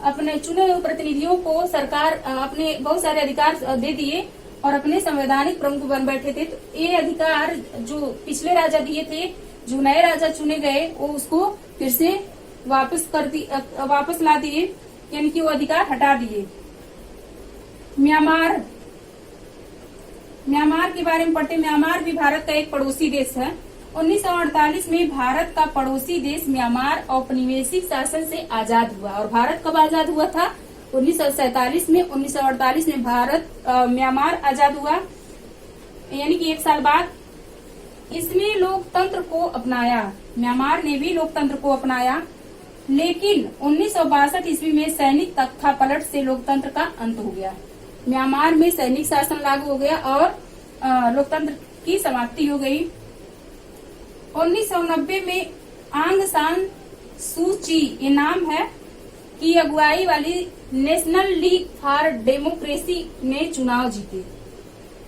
अपने चुने हुए प्रतिनिधियों को सरकार अपने बहुत सारे अधिकार दे दिए और अपने संवैधानिक प्रमुख बन बैठे थे, तो ये अधिकार जो पिछले राजा दिए थे, जो नए राजा चुने गए, वो उसको फिर से वापस ला दिए, यानी कि वो अधिकार हटा दिए। म्यांमार के बारे में पढ़ते। म्यांमार भी भारत का एक पड़ोसी देश है। 1948 में भारत का पड़ोसी देश म्यांमार औपनिवेशिक शासन से आजाद हुआ। और भारत कब आजाद हुआ था? 1947 में। 1948 में म्यांमार आजाद हुआ, यानी कि 1 साल बाद। इसने लोकतंत्र को अपनाया, म्यांमार ने भी लोकतंत्र को अपनाया, लेकिन 1962 ईस्वी में सैनिक तख्तापलट से लोकतंत्र का अंत हो गया। म्यांमार में सैनिक शासन लागू हो गया और लोकतंत्र की समाप्ति हो गई। 1990 में आंग सान सू ची, ये नाम है, की अगुवाई वाली नेशनल लीग फॉर डेमोक्रेसी ने चुनाव जीते।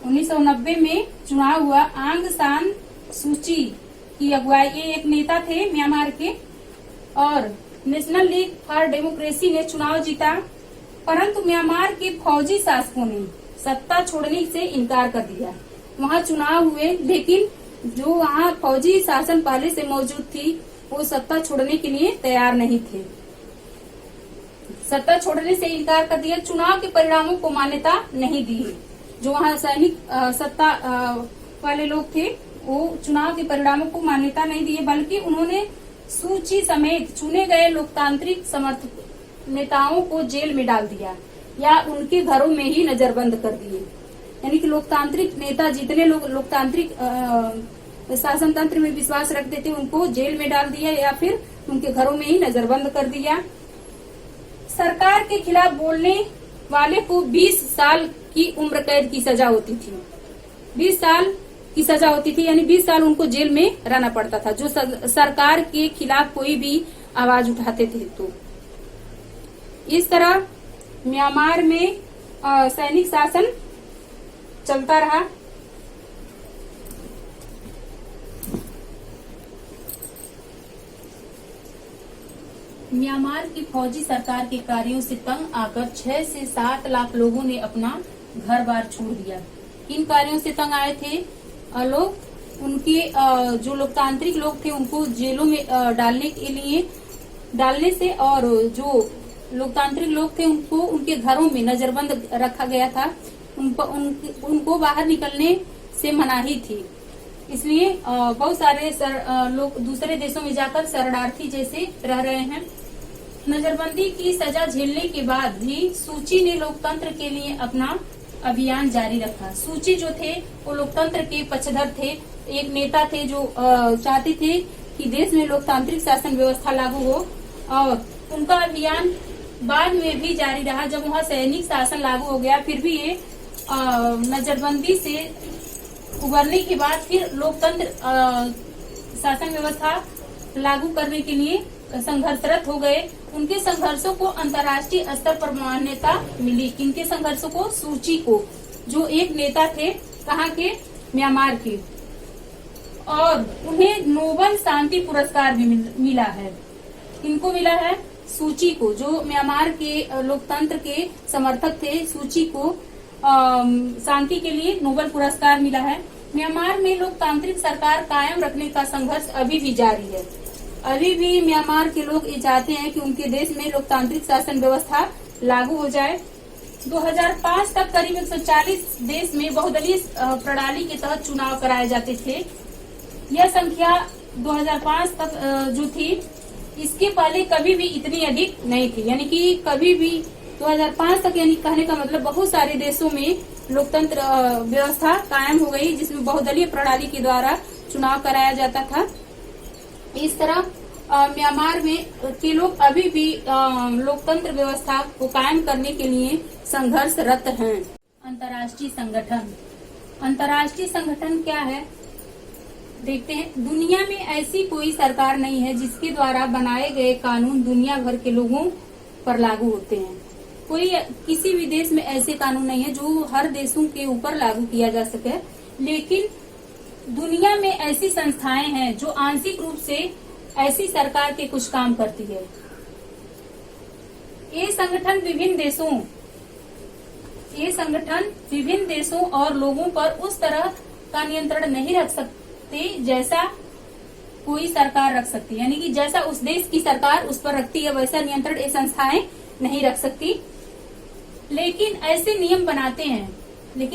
1990 में चुनाव हुआ। आंग सान सू ची की अगुवाई, ये एक नेता थे म्यांमार के, और नेशनल लीग फॉर डेमोक्रेसी ने चुनाव जीता। परंतु म्यांमार के फौजी शासकों ने सत्ता छोड़ने से इनकार कर दिया। वहां चुनाव हुए, लेकिन जो वहां फौजी शासन पहले से मौजूद थी, वो सत्ता छोड़ने के लिए तैयार नहीं थे, सत्ता छोड़ने से इनकार कर दिया। चुनाव के परिणामों को मान्यता नहीं दी। जो वहां सैनिक सत्ता वाले लोग थे, वो चुनाव के परिणामों को मान्यता नहीं दिए, बल्कि उन्होंने सू ची समेत चुने गए लोकतांत्रिक समर्थक नेताओं को जेल में डाल दिया या उनके घरों में ही नजरबंद कर दिए। यानी कि लोकतांत्रिक नेता, जितने लोग लोकतांत्रिक शासन तंत्र में विश्वास रखते थे, उनको जेल में डाल दिया या फिर उनके घरों में ही नजरबंद कर दिया। सरकार के खिलाफ बोलने वाले को 20 साल की उम्र कैद की सजा होती थी। 20 साल की सजा होती थी, यानी 20 साल उनको जेल में रहना पड़ता था, जो सरकार के खिलाफ कोई भी आवाज उठाते थे। तो इस तरह म्यांमार में सैनिक शासन चलता रहा। म्यांमार की फौजी सरकार के कार्यों से तंग आकर 6 से 7 लाख लोगों ने अपना घर बार छोड़ दिया। किन कार्यों से तंग आए थे लोग? उनके जो लोकतांत्रिक लोग थे, उनको जेलों में डालने से, और जो लोकतांत्रिक लोग थे उनको उनके घरों में नजरबंद रखा गया था। उनको बाहर निकलने से मनाही थी। इसलिए बहुत सारे लोग दूसरे देशों में जाकर शरणार्थी जैसे रह रहे हैं। नजरबंदी की सजा झेलने के बाद भी सू ची ने लोकतंत्र के लिए अपना अभियान जारी रखा। सू ची जो थे वो लोकतंत्र के पक्षधर थे, एक नेता थे जो चाहते थे कि देश में लोकतांत्रिक शासन व्यवस्था लागू हो, और उनका अभियान बाद में भी जारी रहा। जब वहाँ सैनिक शासन लागू हो गया, फिर भी ये नजरबंदी से उबरने के बाद फिर लोकतंत्र शासन व्यवस्था लागू करने के लिए संघर्षरत हो गए। उनके संघर्षों को अंतर्राष्ट्रीय स्तर पर मान्यता मिली। किनके संघर्षों को? सू ची को, जो एक नेता थे, कहाँ के? म्यांमार के। और उन्हें नोबेल शांति पुरस्कार भी मिला है। इनको मिला है सूची को, जो म्यांमार के लोकतंत्र के समर्थक थे, सूची को शांति के लिए नोबेल पुरस्कार मिला है। म्यांमार में लोकतांत्रिक सरकार कायम रखने का संघर्ष अभी भी जारी है। अभी भी म्यांमार के लोग ये चाहते हैं कि उनके देश में लोकतांत्रिक शासन व्यवस्था लागू हो जाए। 2005 तक करीब 140 देश में बहुदलीय प्रणाली के तहत चुनाव कराए जाते थे। यह संख्या 2005 तक जो थी, इसके पहले कभी भी इतनी अधिक नहीं थी। यानी कि कभी भी 2005 तक, यानी कहने का मतलब बहुत सारे देशों में लोकतंत्र व्यवस्था कायम हो गई, जिसमें बहुदलीय प्रणाली के द्वारा चुनाव कराया जाता था। इस तरह म्यांमार में के लोग अभी भी लोकतंत्र व्यवस्था को कायम करने के लिए संघर्षरत हैं। अंतर्राष्ट्रीय संगठन, अंतर्राष्ट्रीय संगठन क्या है देखते हैं। दुनिया में ऐसी कोई सरकार नहीं है जिसके द्वारा बनाए गए कानून दुनिया भर के लोगों पर लागू होते हैं। किसी भी देश में ऐसे कानून नहीं है जो हर देशों के ऊपर लागू किया जा सके, लेकिन दुनिया में ऐसी संस्थाएं हैं जो आंशिक रूप से ऐसी सरकार के कुछ काम करती है। ये संगठन विभिन्न देशों और लोगों पर उस तरह का नियंत्रण नहीं रख सकते जैसा कोई सरकार रख सकती है। यानी कि जैसा उस देश की सरकार उस पर रखती है, वैसा नियंत्रण ये संस्थाएं नहीं रख सकती। लेकिन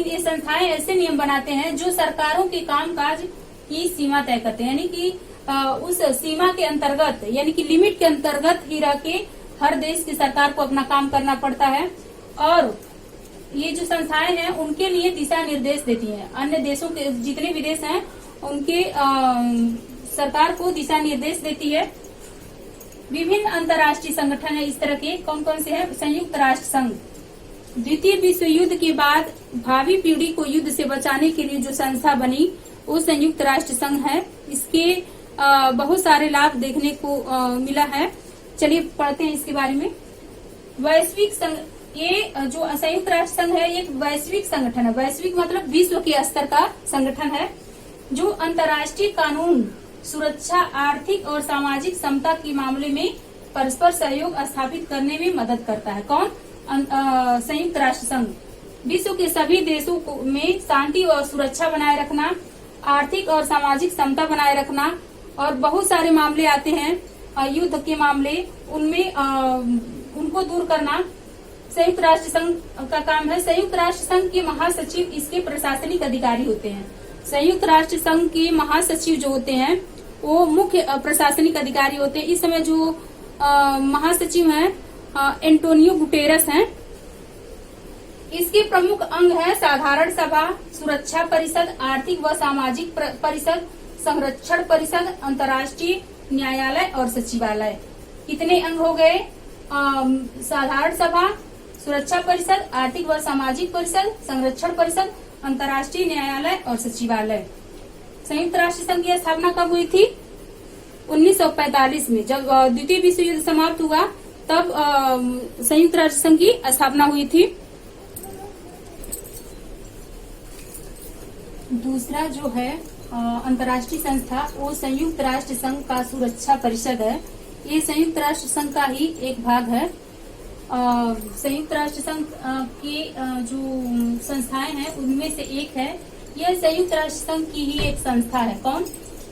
ये संस्थाएं ऐसे नियम बनाते हैं जो सरकारों के कामकाज की सीमा तय करते हैं। यानी कि उस सीमा के अंतर्गत, यानी कि लिमिट के अंतर्गत ही रह के हर देश की सरकार को अपना काम करना पड़ता है। और ये जो संस्थाएं हैं उनके लिए दिशा निर्देश देती हैं। अन्य देशों के जितने भी देश हैं उनके सरकार को दिशा निर्देश देती है। विभिन्न अंतर्राष्ट्रीय संगठन है इस तरह के। कौन कौन से हैं? संयुक्त राष्ट्र संघ, द्वितीय विश्व युद्ध के बाद भावी पीढ़ी को युद्ध से बचाने के लिए जो संस्था बनी वो संयुक्त राष्ट्र संघ है। इसके बहुत सारे लाभ देखने को मिला है। चलिए पढ़ते हैं इसके बारे में। वैश्विक संघ, ये जो संयुक्त राष्ट्र संघ है एक वैश्विक संगठन है। वैश्विक मतलब विश्व के स्तर का संगठन है जो अंतर्राष्ट्रीय कानून, सुरक्षा, आर्थिक और सामाजिक समता के मामले में परस्पर सहयोग स्थापित करने में मदद करता है। कौन? संयुक्त राष्ट्र संघ विश्व के सभी देशों में शांति और सुरक्षा बनाए रखना, आर्थिक और सामाजिक समता बनाए रखना, और बहुत सारे मामले आते हैं युद्ध के मामले, उनमें उनको दूर करना संयुक्त राष्ट्र संघ का काम है। संयुक्त राष्ट्र संघ के महासचिव इसके प्रशासनिक अधिकारी होते हैं। संयुक्त राष्ट्र संघ के महासचिव जो होते हैं वो मुख्य प्रशासनिक अधिकारी होते हैं। इस समय जो महासचिव हैं एंटोनियो गुटेरस हैं। इसके प्रमुख अंग है साधारण सभा, सुरक्षा परिषद, आर्थिक व सामाजिक परिषद, संरक्षण परिषद, अंतर्राष्ट्रीय न्यायालय और सचिवालय। कितने अंग हो गए? साधारण सभा, सुरक्षा परिषद, आर्थिक व सामाजिक परिषद, संरक्षण परिषद, अंतर्राष्ट्रीय न्यायालय और सचिवालय। संयुक्त राष्ट्र संघ की स्थापना कब हुई थी? 1945 में। जब द्वितीय विश्व युद्ध समाप्त हुआ तब संयुक्त राष्ट्र संघ की स्थापना हुई थी। दूसरा जो है अंतर्राष्ट्रीय संस्था वो संयुक्त राष्ट्र संघ का सुरक्षा परिषद है। ये संयुक्त राष्ट्र संघ का ही एक भाग है। संयुक्त राष्ट्र संघ की जो संस्थाएं हैं उनमें से एक है। यह संयुक्त राष्ट्र संघ की ही एक संस्था है। कौन?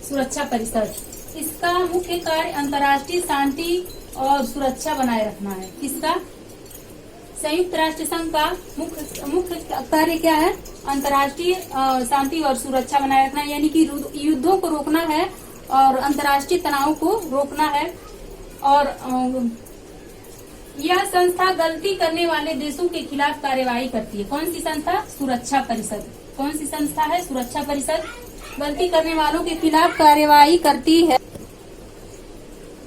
सुरक्षा परिषद। इसका मुख्य कार्य अंतर्राष्ट्रीय शांति और सुरक्षा बनाए रखना है। किसका? संयुक्त राष्ट्र संघ का मुख्य कार्य क्या है? अंतर्राष्ट्रीय शांति और सुरक्षा बनाए रखना, यानी कि युद्धों को रोकना है और अंतर्राष्ट्रीय तनाव को रोकना है। और यह संस्था गलती करने वाले देशों के खिलाफ कार्यवाही करती है। कौन सी संस्था? सुरक्षा परिषद। कौन सी संस्था है? सुरक्षा परिषद। गलती करने वालों के खिलाफ कार्यवाही करती है।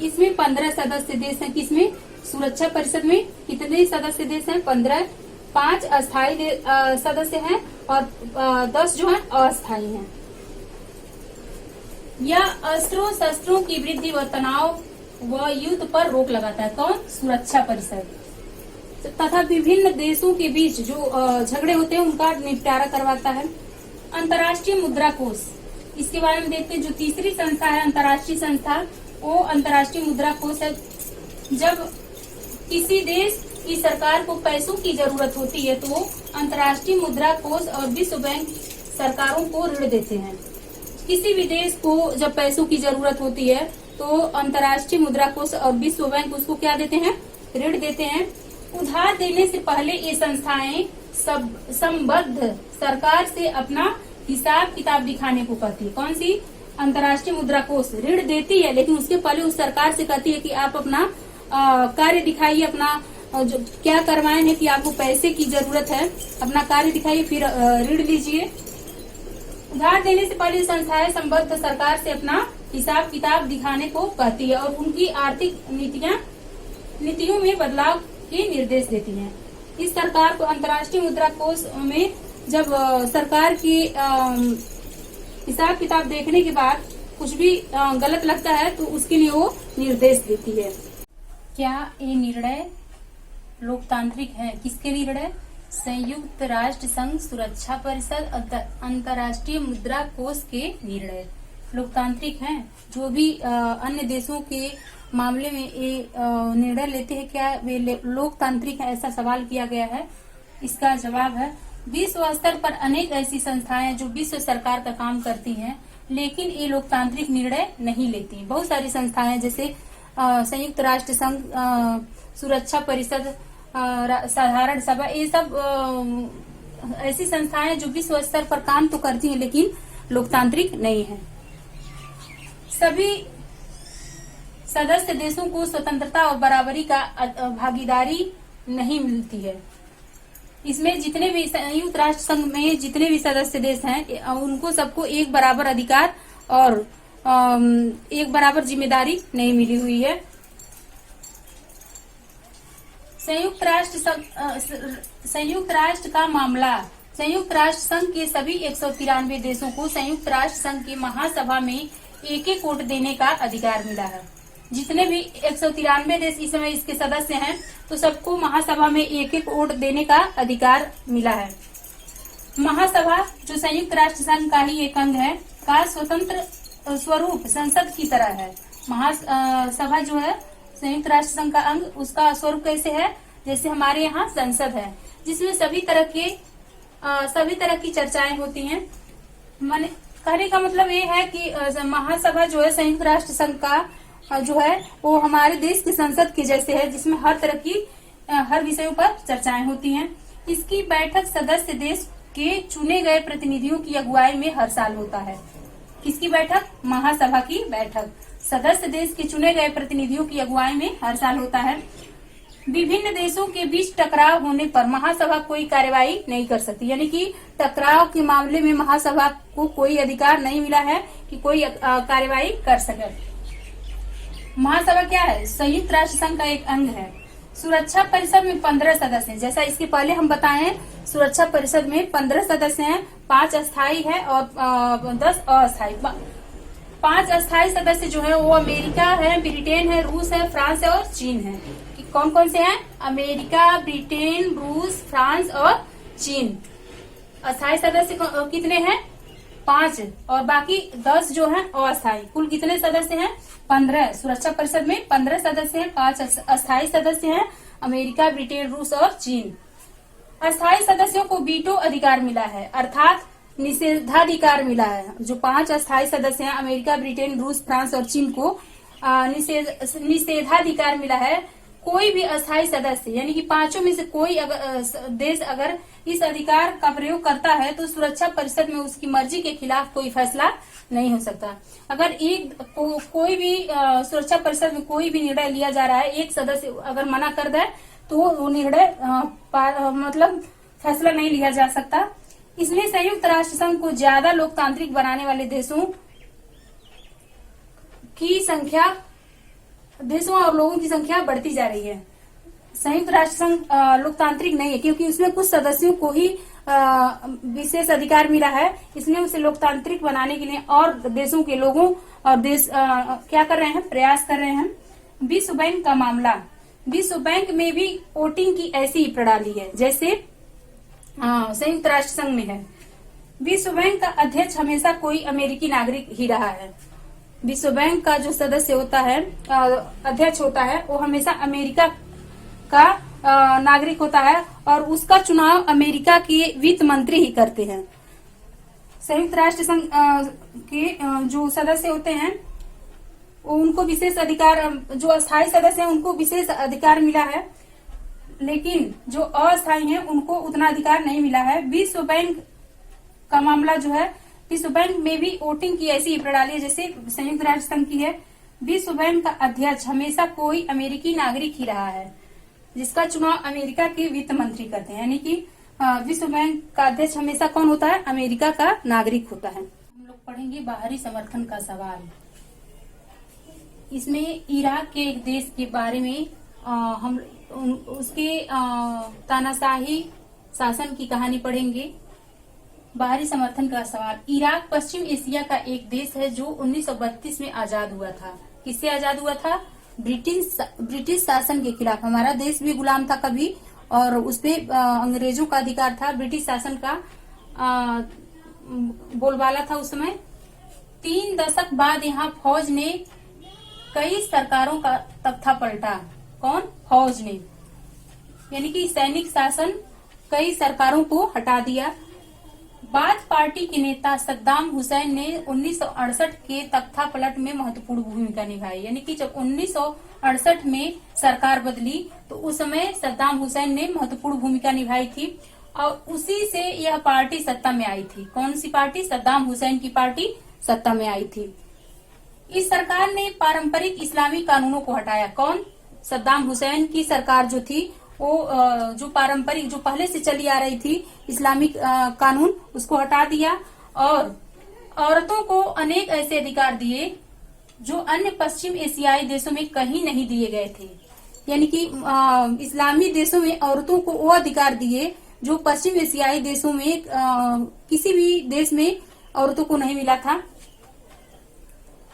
इसमें 15 सदस्य देश हैं। किसमें? सुरक्षा परिषद में कितने सदस्य देश हैं? 15। 5 अस्थायी सदस्य हैं और 10 जो हैं अस्थायी हैं। यह अस्त्रों शस्त्रों की वृद्धि व तनाव व युद्ध पर रोक लगाता है। कौन? सुरक्षा परिषद। तथा विभिन्न देशों के बीच जो झगड़े होते हैं उनका निपटारा करवाता है। अंतर्राष्ट्रीय मुद्रा कोष, इसके बारे में देखते हैं। जो तीसरी संस्था है अंतर्राष्ट्रीय संस्था, वो अंतर्राष्ट्रीय मुद्रा कोष है। जब किसी देश की सरकार को पैसों की जरूरत होती है तो अंतर्राष्ट्रीय मुद्रा कोष और विश्व बैंक सरकारों को ऋण देते हैं। किसी भी देश को जब पैसों की जरूरत होती है तो अंतर्राष्ट्रीय मुद्रा कोष और विश्व बैंक उसको क्या देते हैं, ऋण देते हैं। उधार देने से पहले ये संस्थाएं संबद्ध सरकार से अपना हिसाब किताब दिखाने को कहती है। कौन सी? अंतर्राष्ट्रीय मुद्रा कोष ऋण देती है, लेकिन उसके पहले उस सरकार से कहती है कि आप अपना कार्य दिखाइए, अपना जो क्या करवाए हैं कि आपको पैसे की जरूरत है, अपना कार्य दिखाइए, फिर ऋण लीजिए। उधार देने से पहले संस्थाएं संबद्ध सरकार से अपना हिसाब किताब दिखाने को कहती है और उनकी आर्थिक नीतियों में बदलाव के निर्देश देती हैं। इस सरकार को अंतर्राष्ट्रीय मुद्रा कोष में जब सरकार की हिसाब किताब देखने के बाद कुछ भी गलत लगता है तो उसके लिए वो निर्देश देती है। क्या ये निर्णय लोकतांत्रिक है? किसके निर्णय? संयुक्त राष्ट्र संघ सुरक्षा परिषद अंतर्राष्ट्रीय मुद्रा कोष के निर्णय लोकतांत्रिक हैं। जो भी अन्य देशों के मामले में ये निर्णय लेते हैं, क्या वे लोकतांत्रिक है? ऐसा सवाल किया गया है। इसका जवाब है विश्व स्तर पर अनेक ऐसी संस्थाएं जो विश्व सरकार का काम करती हैं, लेकिन ये लोकतांत्रिक निर्णय नहीं लेती। बहुत सारी संस्थाएं जैसे संयुक्त राष्ट्र संघ सुरक्षा परिषद, साधारण सभा, ये सब ऐसी संस्थाएं जो विश्व स्तर पर काम तो करती हैं लेकिन लोकतांत्रिक नहीं है। सभी सदस्य देशों को स्वतंत्रता और बराबरी का भागीदारी नहीं मिलती है। इसमें जितने भी संयुक्त राष्ट्र संघ में जितने भी सदस्य देश हैं उनको सबको एक बराबर अधिकार और एक बराबर जिम्मेदारी नहीं मिली हुई है। संयुक्त राष्ट्र का मामला, संयुक्त राष्ट्र संघ के सभी 193 देशों को संयुक्त राष्ट्र संघ की महासभा में एक एक वोट देने का अधिकार मिला है। जितने भी 193 देश इस समय इसके सदस्य हैं तो सबको महासभा में एक एक वोट देने का अधिकार मिला है। महासभा जो संयुक्त राष्ट्र संघ का ही एक अंग है का स्वतंत्र स्वरूप संसद की तरह है। महासभा जो है संयुक्त राष्ट्र संघ का अंग, उसका स्वरूप कैसे है? जैसे हमारे यहाँ संसद है जिसमें सभी तरह की चर्चाएं होती हैं। माने कहने का मतलब ये है कि महासभा जो है संयुक्त राष्ट्र संघ का जो है वो हमारे देश की संसद के जैसे है, जिसमें हर तरह की हर विषयों पर चर्चाएं होती हैं। इसकी बैठक सदस्य देश के चुने गए प्रतिनिधियों की अगुवाई में हर साल होता है। किसकी बैठक? महासभा की बैठक सदस्य देश के चुने गए प्रतिनिधियों की अगुवाई में हर साल होता है। विभिन्न देशों के बीच टकराव होने पर महासभा कोई कार्यवाही नहीं कर सकती, यानी कि टकराव के मामले में महासभा को कोई अधिकार नहीं मिला है कि कोई कार्यवाही कर सके। महासभा क्या है? संयुक्त राष्ट्र संघ का एक अंग है। सुरक्षा परिषद में 15 सदस्य हैं। जैसा इसके पहले हम बताएं, सुरक्षा परिषद में 15 सदस्य हैं, 5 अस्थायी है और 10 अस्थायी। 5 अस्थायी सदस्य जो है वो अमेरिका है, ब्रिटेन है, रूस है, फ्रांस है और चीन है। कौन कौन से हैं? अमेरिका, ब्रिटेन, रूस, फ्रांस और चीन। अस्थायी सदस्य कितने हैं? 5 और बाकी 10 जो हैं अस्थायी। कुल कितने सदस्य हैं? 15। सुरक्षा परिषद में 15 सदस्य हैं, 5 अस्थायी सदस्य हैं, अमेरिका, ब्रिटेन, रूस और चीन। अस्थायी सदस्यों को वीटो अधिकार मिला है, अर्थात निषेधाधिकार मिला है। जो 5 अस्थायी सदस्य हैं अमेरिका, ब्रिटेन, रूस, फ्रांस और चीन को निषेधाधिकार मिला है। कोई भी अस्थायी सदस्य यानी कि 5 में से कोई देश अगर इस अधिकार का प्रयोग करता है तो सुरक्षा परिषद में उसकी मर्जी के खिलाफ कोई फैसला नहीं हो सकता। अगर कोई भी सुरक्षा परिषद में कोई भी निर्णय लिया जा रहा है, एक सदस्य अगर मना कर दे तो वो निर्णय मतलब फैसला नहीं लिया जा सकता। इसलिए संयुक्त राष्ट्र संघ को ज्यादा लोकतांत्रिक बनाने वाले देशों और लोगों की संख्या बढ़ती जा रही है। संयुक्त राष्ट्र संघ लोकतांत्रिक नहीं है क्योंकि उसमें कुछ सदस्यों को ही विशेष अधिकार मिला है, इसलिए उसे लोकतांत्रिक बनाने के लिए और देशों के लोगों और देश क्या कर रहे हैं? प्रयास कर रहे हैं। विश्व बैंक का मामला, विश्व बैंक में भी वोटिंग की ऐसी ही प्रणाली है जैसे संयुक्त राष्ट्र संघ में है। विश्व बैंक का अध्यक्ष हमेशा कोई अमेरिकी नागरिक ही रहा है। विश्व बैंक का जो सदस्य होता है, अध्यक्ष होता है, वो हमेशा अमेरिका का नागरिक होता है और उसका चुनाव अमेरिका के वित्त मंत्री ही करते हैं। संयुक्त राष्ट्र संघ के जो सदस्य होते हैं उनको विशेष अधिकार, जो अस्थायी सदस्य हैं उनको विशेष अधिकार मिला है, लेकिन जो अस्थायी हैं उनको उतना अधिकार नहीं मिला है। विश्व बैंक का मामला जो है, विश्व बैंक में भी वोटिंग की ऐसी प्रणाली है जैसे संयुक्त राष्ट्र संघ की है। विश्व बैंक का अध्यक्ष हमेशा कोई अमेरिकी नागरिक ही रहा है, जिसका चुनाव अमेरिका के वित्त मंत्री करते हैं। यानी कि विश्व बैंक का अध्यक्ष हमेशा कौन होता है? अमेरिका का नागरिक होता है। हम लोग पढ़ेंगे बाहरी समर्थन का सवाल। इसमें इराक के एक देश के बारे में हम उसके तानाशाही शासन की कहानी पढ़ेंगे। बाहरी समर्थन का सवाल। इराक पश्चिम एशिया का एक देश है जो 1932 में आजाद हुआ था। किससे आजाद हुआ था? ब्रिटिश शासन के खिलाफ। हमारा देश भी गुलाम था कभी और उसपे अंग्रेजों का अधिकार था, ब्रिटिश शासन का बोलबाला था उस समय। 3 दशक बाद यहाँ फौज ने कई सरकारों का तख्ता पलटा। कौन? फौज ने, यानी कि सैनिक शासन कई सरकारों को हटा दिया। बाथ पार्टी के नेता सद्दाम हुसैन ने 1968 के तख्ता पलट में महत्वपूर्ण भूमिका निभाई। यानी कि जब 1968 में सरकार बदली तो उस समय सद्दाम हुसैन ने महत्वपूर्ण भूमिका निभाई थी और उसी से यह पार्टी सत्ता में आई थी। कौन सी पार्टी? सद्दाम हुसैन की पार्टी सत्ता में आई थी। इस सरकार ने पारंपरिक इस्लामी कानूनों को हटाया। कौन? सद्दाम हुसैन की सरकार जो थी वो जो पारंपरिक, जो पहले से चली आ रही थी इस्लामिक कानून, उसको हटा दिया और औरतों को अनेक ऐसे अधिकार दिए जो अन्य पश्चिम एशियाई देशों में कहीं नहीं दिए गए थे। यानी कि इस्लामी देशों में औरतों को वो अधिकार दिए जो पश्चिम एशियाई देशों में किसी भी देश में औरतों को नहीं मिला था।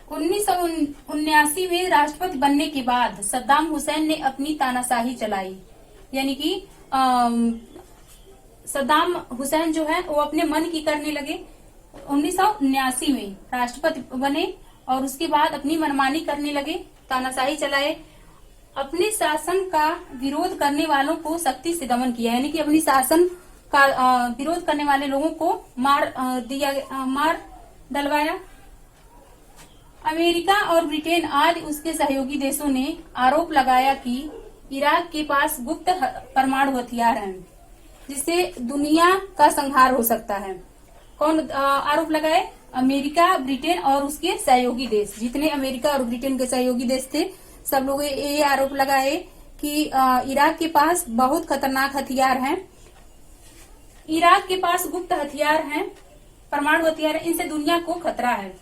1979 में राष्ट्रपति बनने के बाद सद्दाम हुसैन ने अपनी तानाशाही चलाई। यानी कि सद्दाम हुसैन जो है वो अपने मन की करने लगे। 1979 में राष्ट्रपति बने और उसके बाद अपनी मनमानी करने लगे, तानाशाही चलाए। अपने शासन का विरोध करने वालों को सख्ती से दमन किया। यानी कि अपनी शासन का विरोध करने वाले लोगों को मार डलवाया। अमेरिका और ब्रिटेन आदि उसके सहयोगी देशों ने आरोप लगाया कि इराक के पास गुप्त परमाणु हथियार हैं जिससे दुनिया का संहार हो सकता है। कौन आरोप लगाए? अमेरिका, ब्रिटेन और उसके सहयोगी देश। जितने अमेरिका और ब्रिटेन के सहयोगी देश थे सब लोग ये आरोप लगाए कि इराक के पास बहुत खतरनाक हथियार हैं। इराक के पास गुप्त हथियार हैं, परमाणु हथियार, इनसे दुनिया को खतरा है।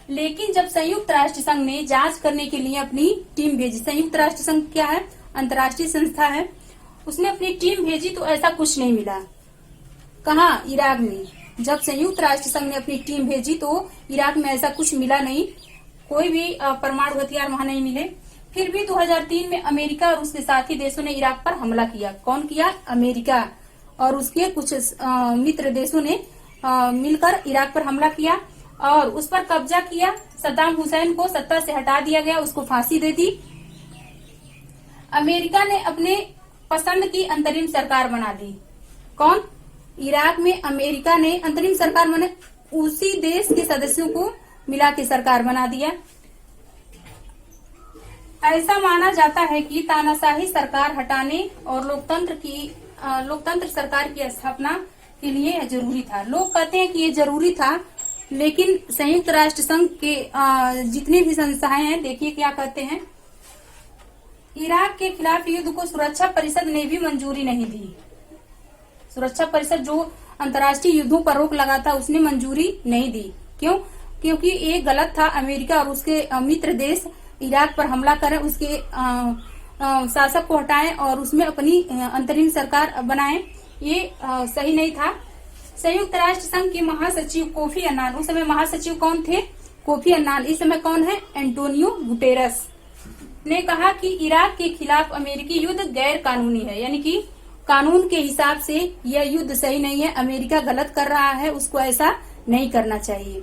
लेकिन जब संयुक्त राष्ट्र संघ ने जांच करने के लिए अपनी टीम भेजी, संयुक्त राष्ट्र संघ क्या है? अंतर्राष्ट्रीय संस्था है। उसने अपनी टीम भेजी तो ऐसा कुछ नहीं मिला। कहाँ? इराक में। जब संयुक्त राष्ट्र संघ ने अपनी टीम भेजी तो इराक में ऐसा कुछ मिला नहीं, कोई भी परमाणु हथियार वहां नहीं मिले। फिर भी 2003 में अमेरिका और उसके साथी देशों ने इराक पर हमला किया। कौन किया? अमेरिका और उसके कुछ मित्र देशों ने मिलकर इराक पर हमला किया और उस पर कब्जा किया। सद्दाम हुसैन को सत्ता से हटा दिया गया, उसको फांसी दे दी। अमेरिका ने अपने पसंद की अंतरिम सरकार बना दी। कौन? इराक में अमेरिका ने अंतरिम सरकार बने, उसी देश के सदस्यों को मिला के सरकार बना दिया। ऐसा माना जाता है कि तानाशाही सरकार हटाने और लोकतंत्र सरकार की स्थापना के लिए यह जरूरी था। लोग कहते हैं कि ये जरूरी था, लेकिन संयुक्त राष्ट्र संघ के जितने भी संस्थाएं हैं, देखिए क्या कहते हैं। इराक के खिलाफ युद्ध को सुरक्षा परिषद ने भी मंजूरी नहीं दी। सुरक्षा परिषद जो अंतर्राष्ट्रीय युद्धों पर रोक लगाता उसने मंजूरी नहीं दी। क्यों? क्योंकि ये गलत था। अमेरिका और उसके मित्र देश इराक पर हमला करें, उसके शासक को हटाएं और उसमें अपनी अंतरिम सरकार बनाएं, ये सही नहीं था। संयुक्त राष्ट्र संघ के महासचिव कोफी अन्नान, उस समय महासचिव कौन थे? Kofi Annan. इस समय कौन है? एंटोनियो गुटेरस ने कहा कि इराक के खिलाफ अमेरिकी युद्ध गैर कानूनी है। यानी कि कानून के हिसाब से यह युद्ध सही नहीं है, अमेरिका गलत कर रहा है, उसको ऐसा नहीं करना चाहिए।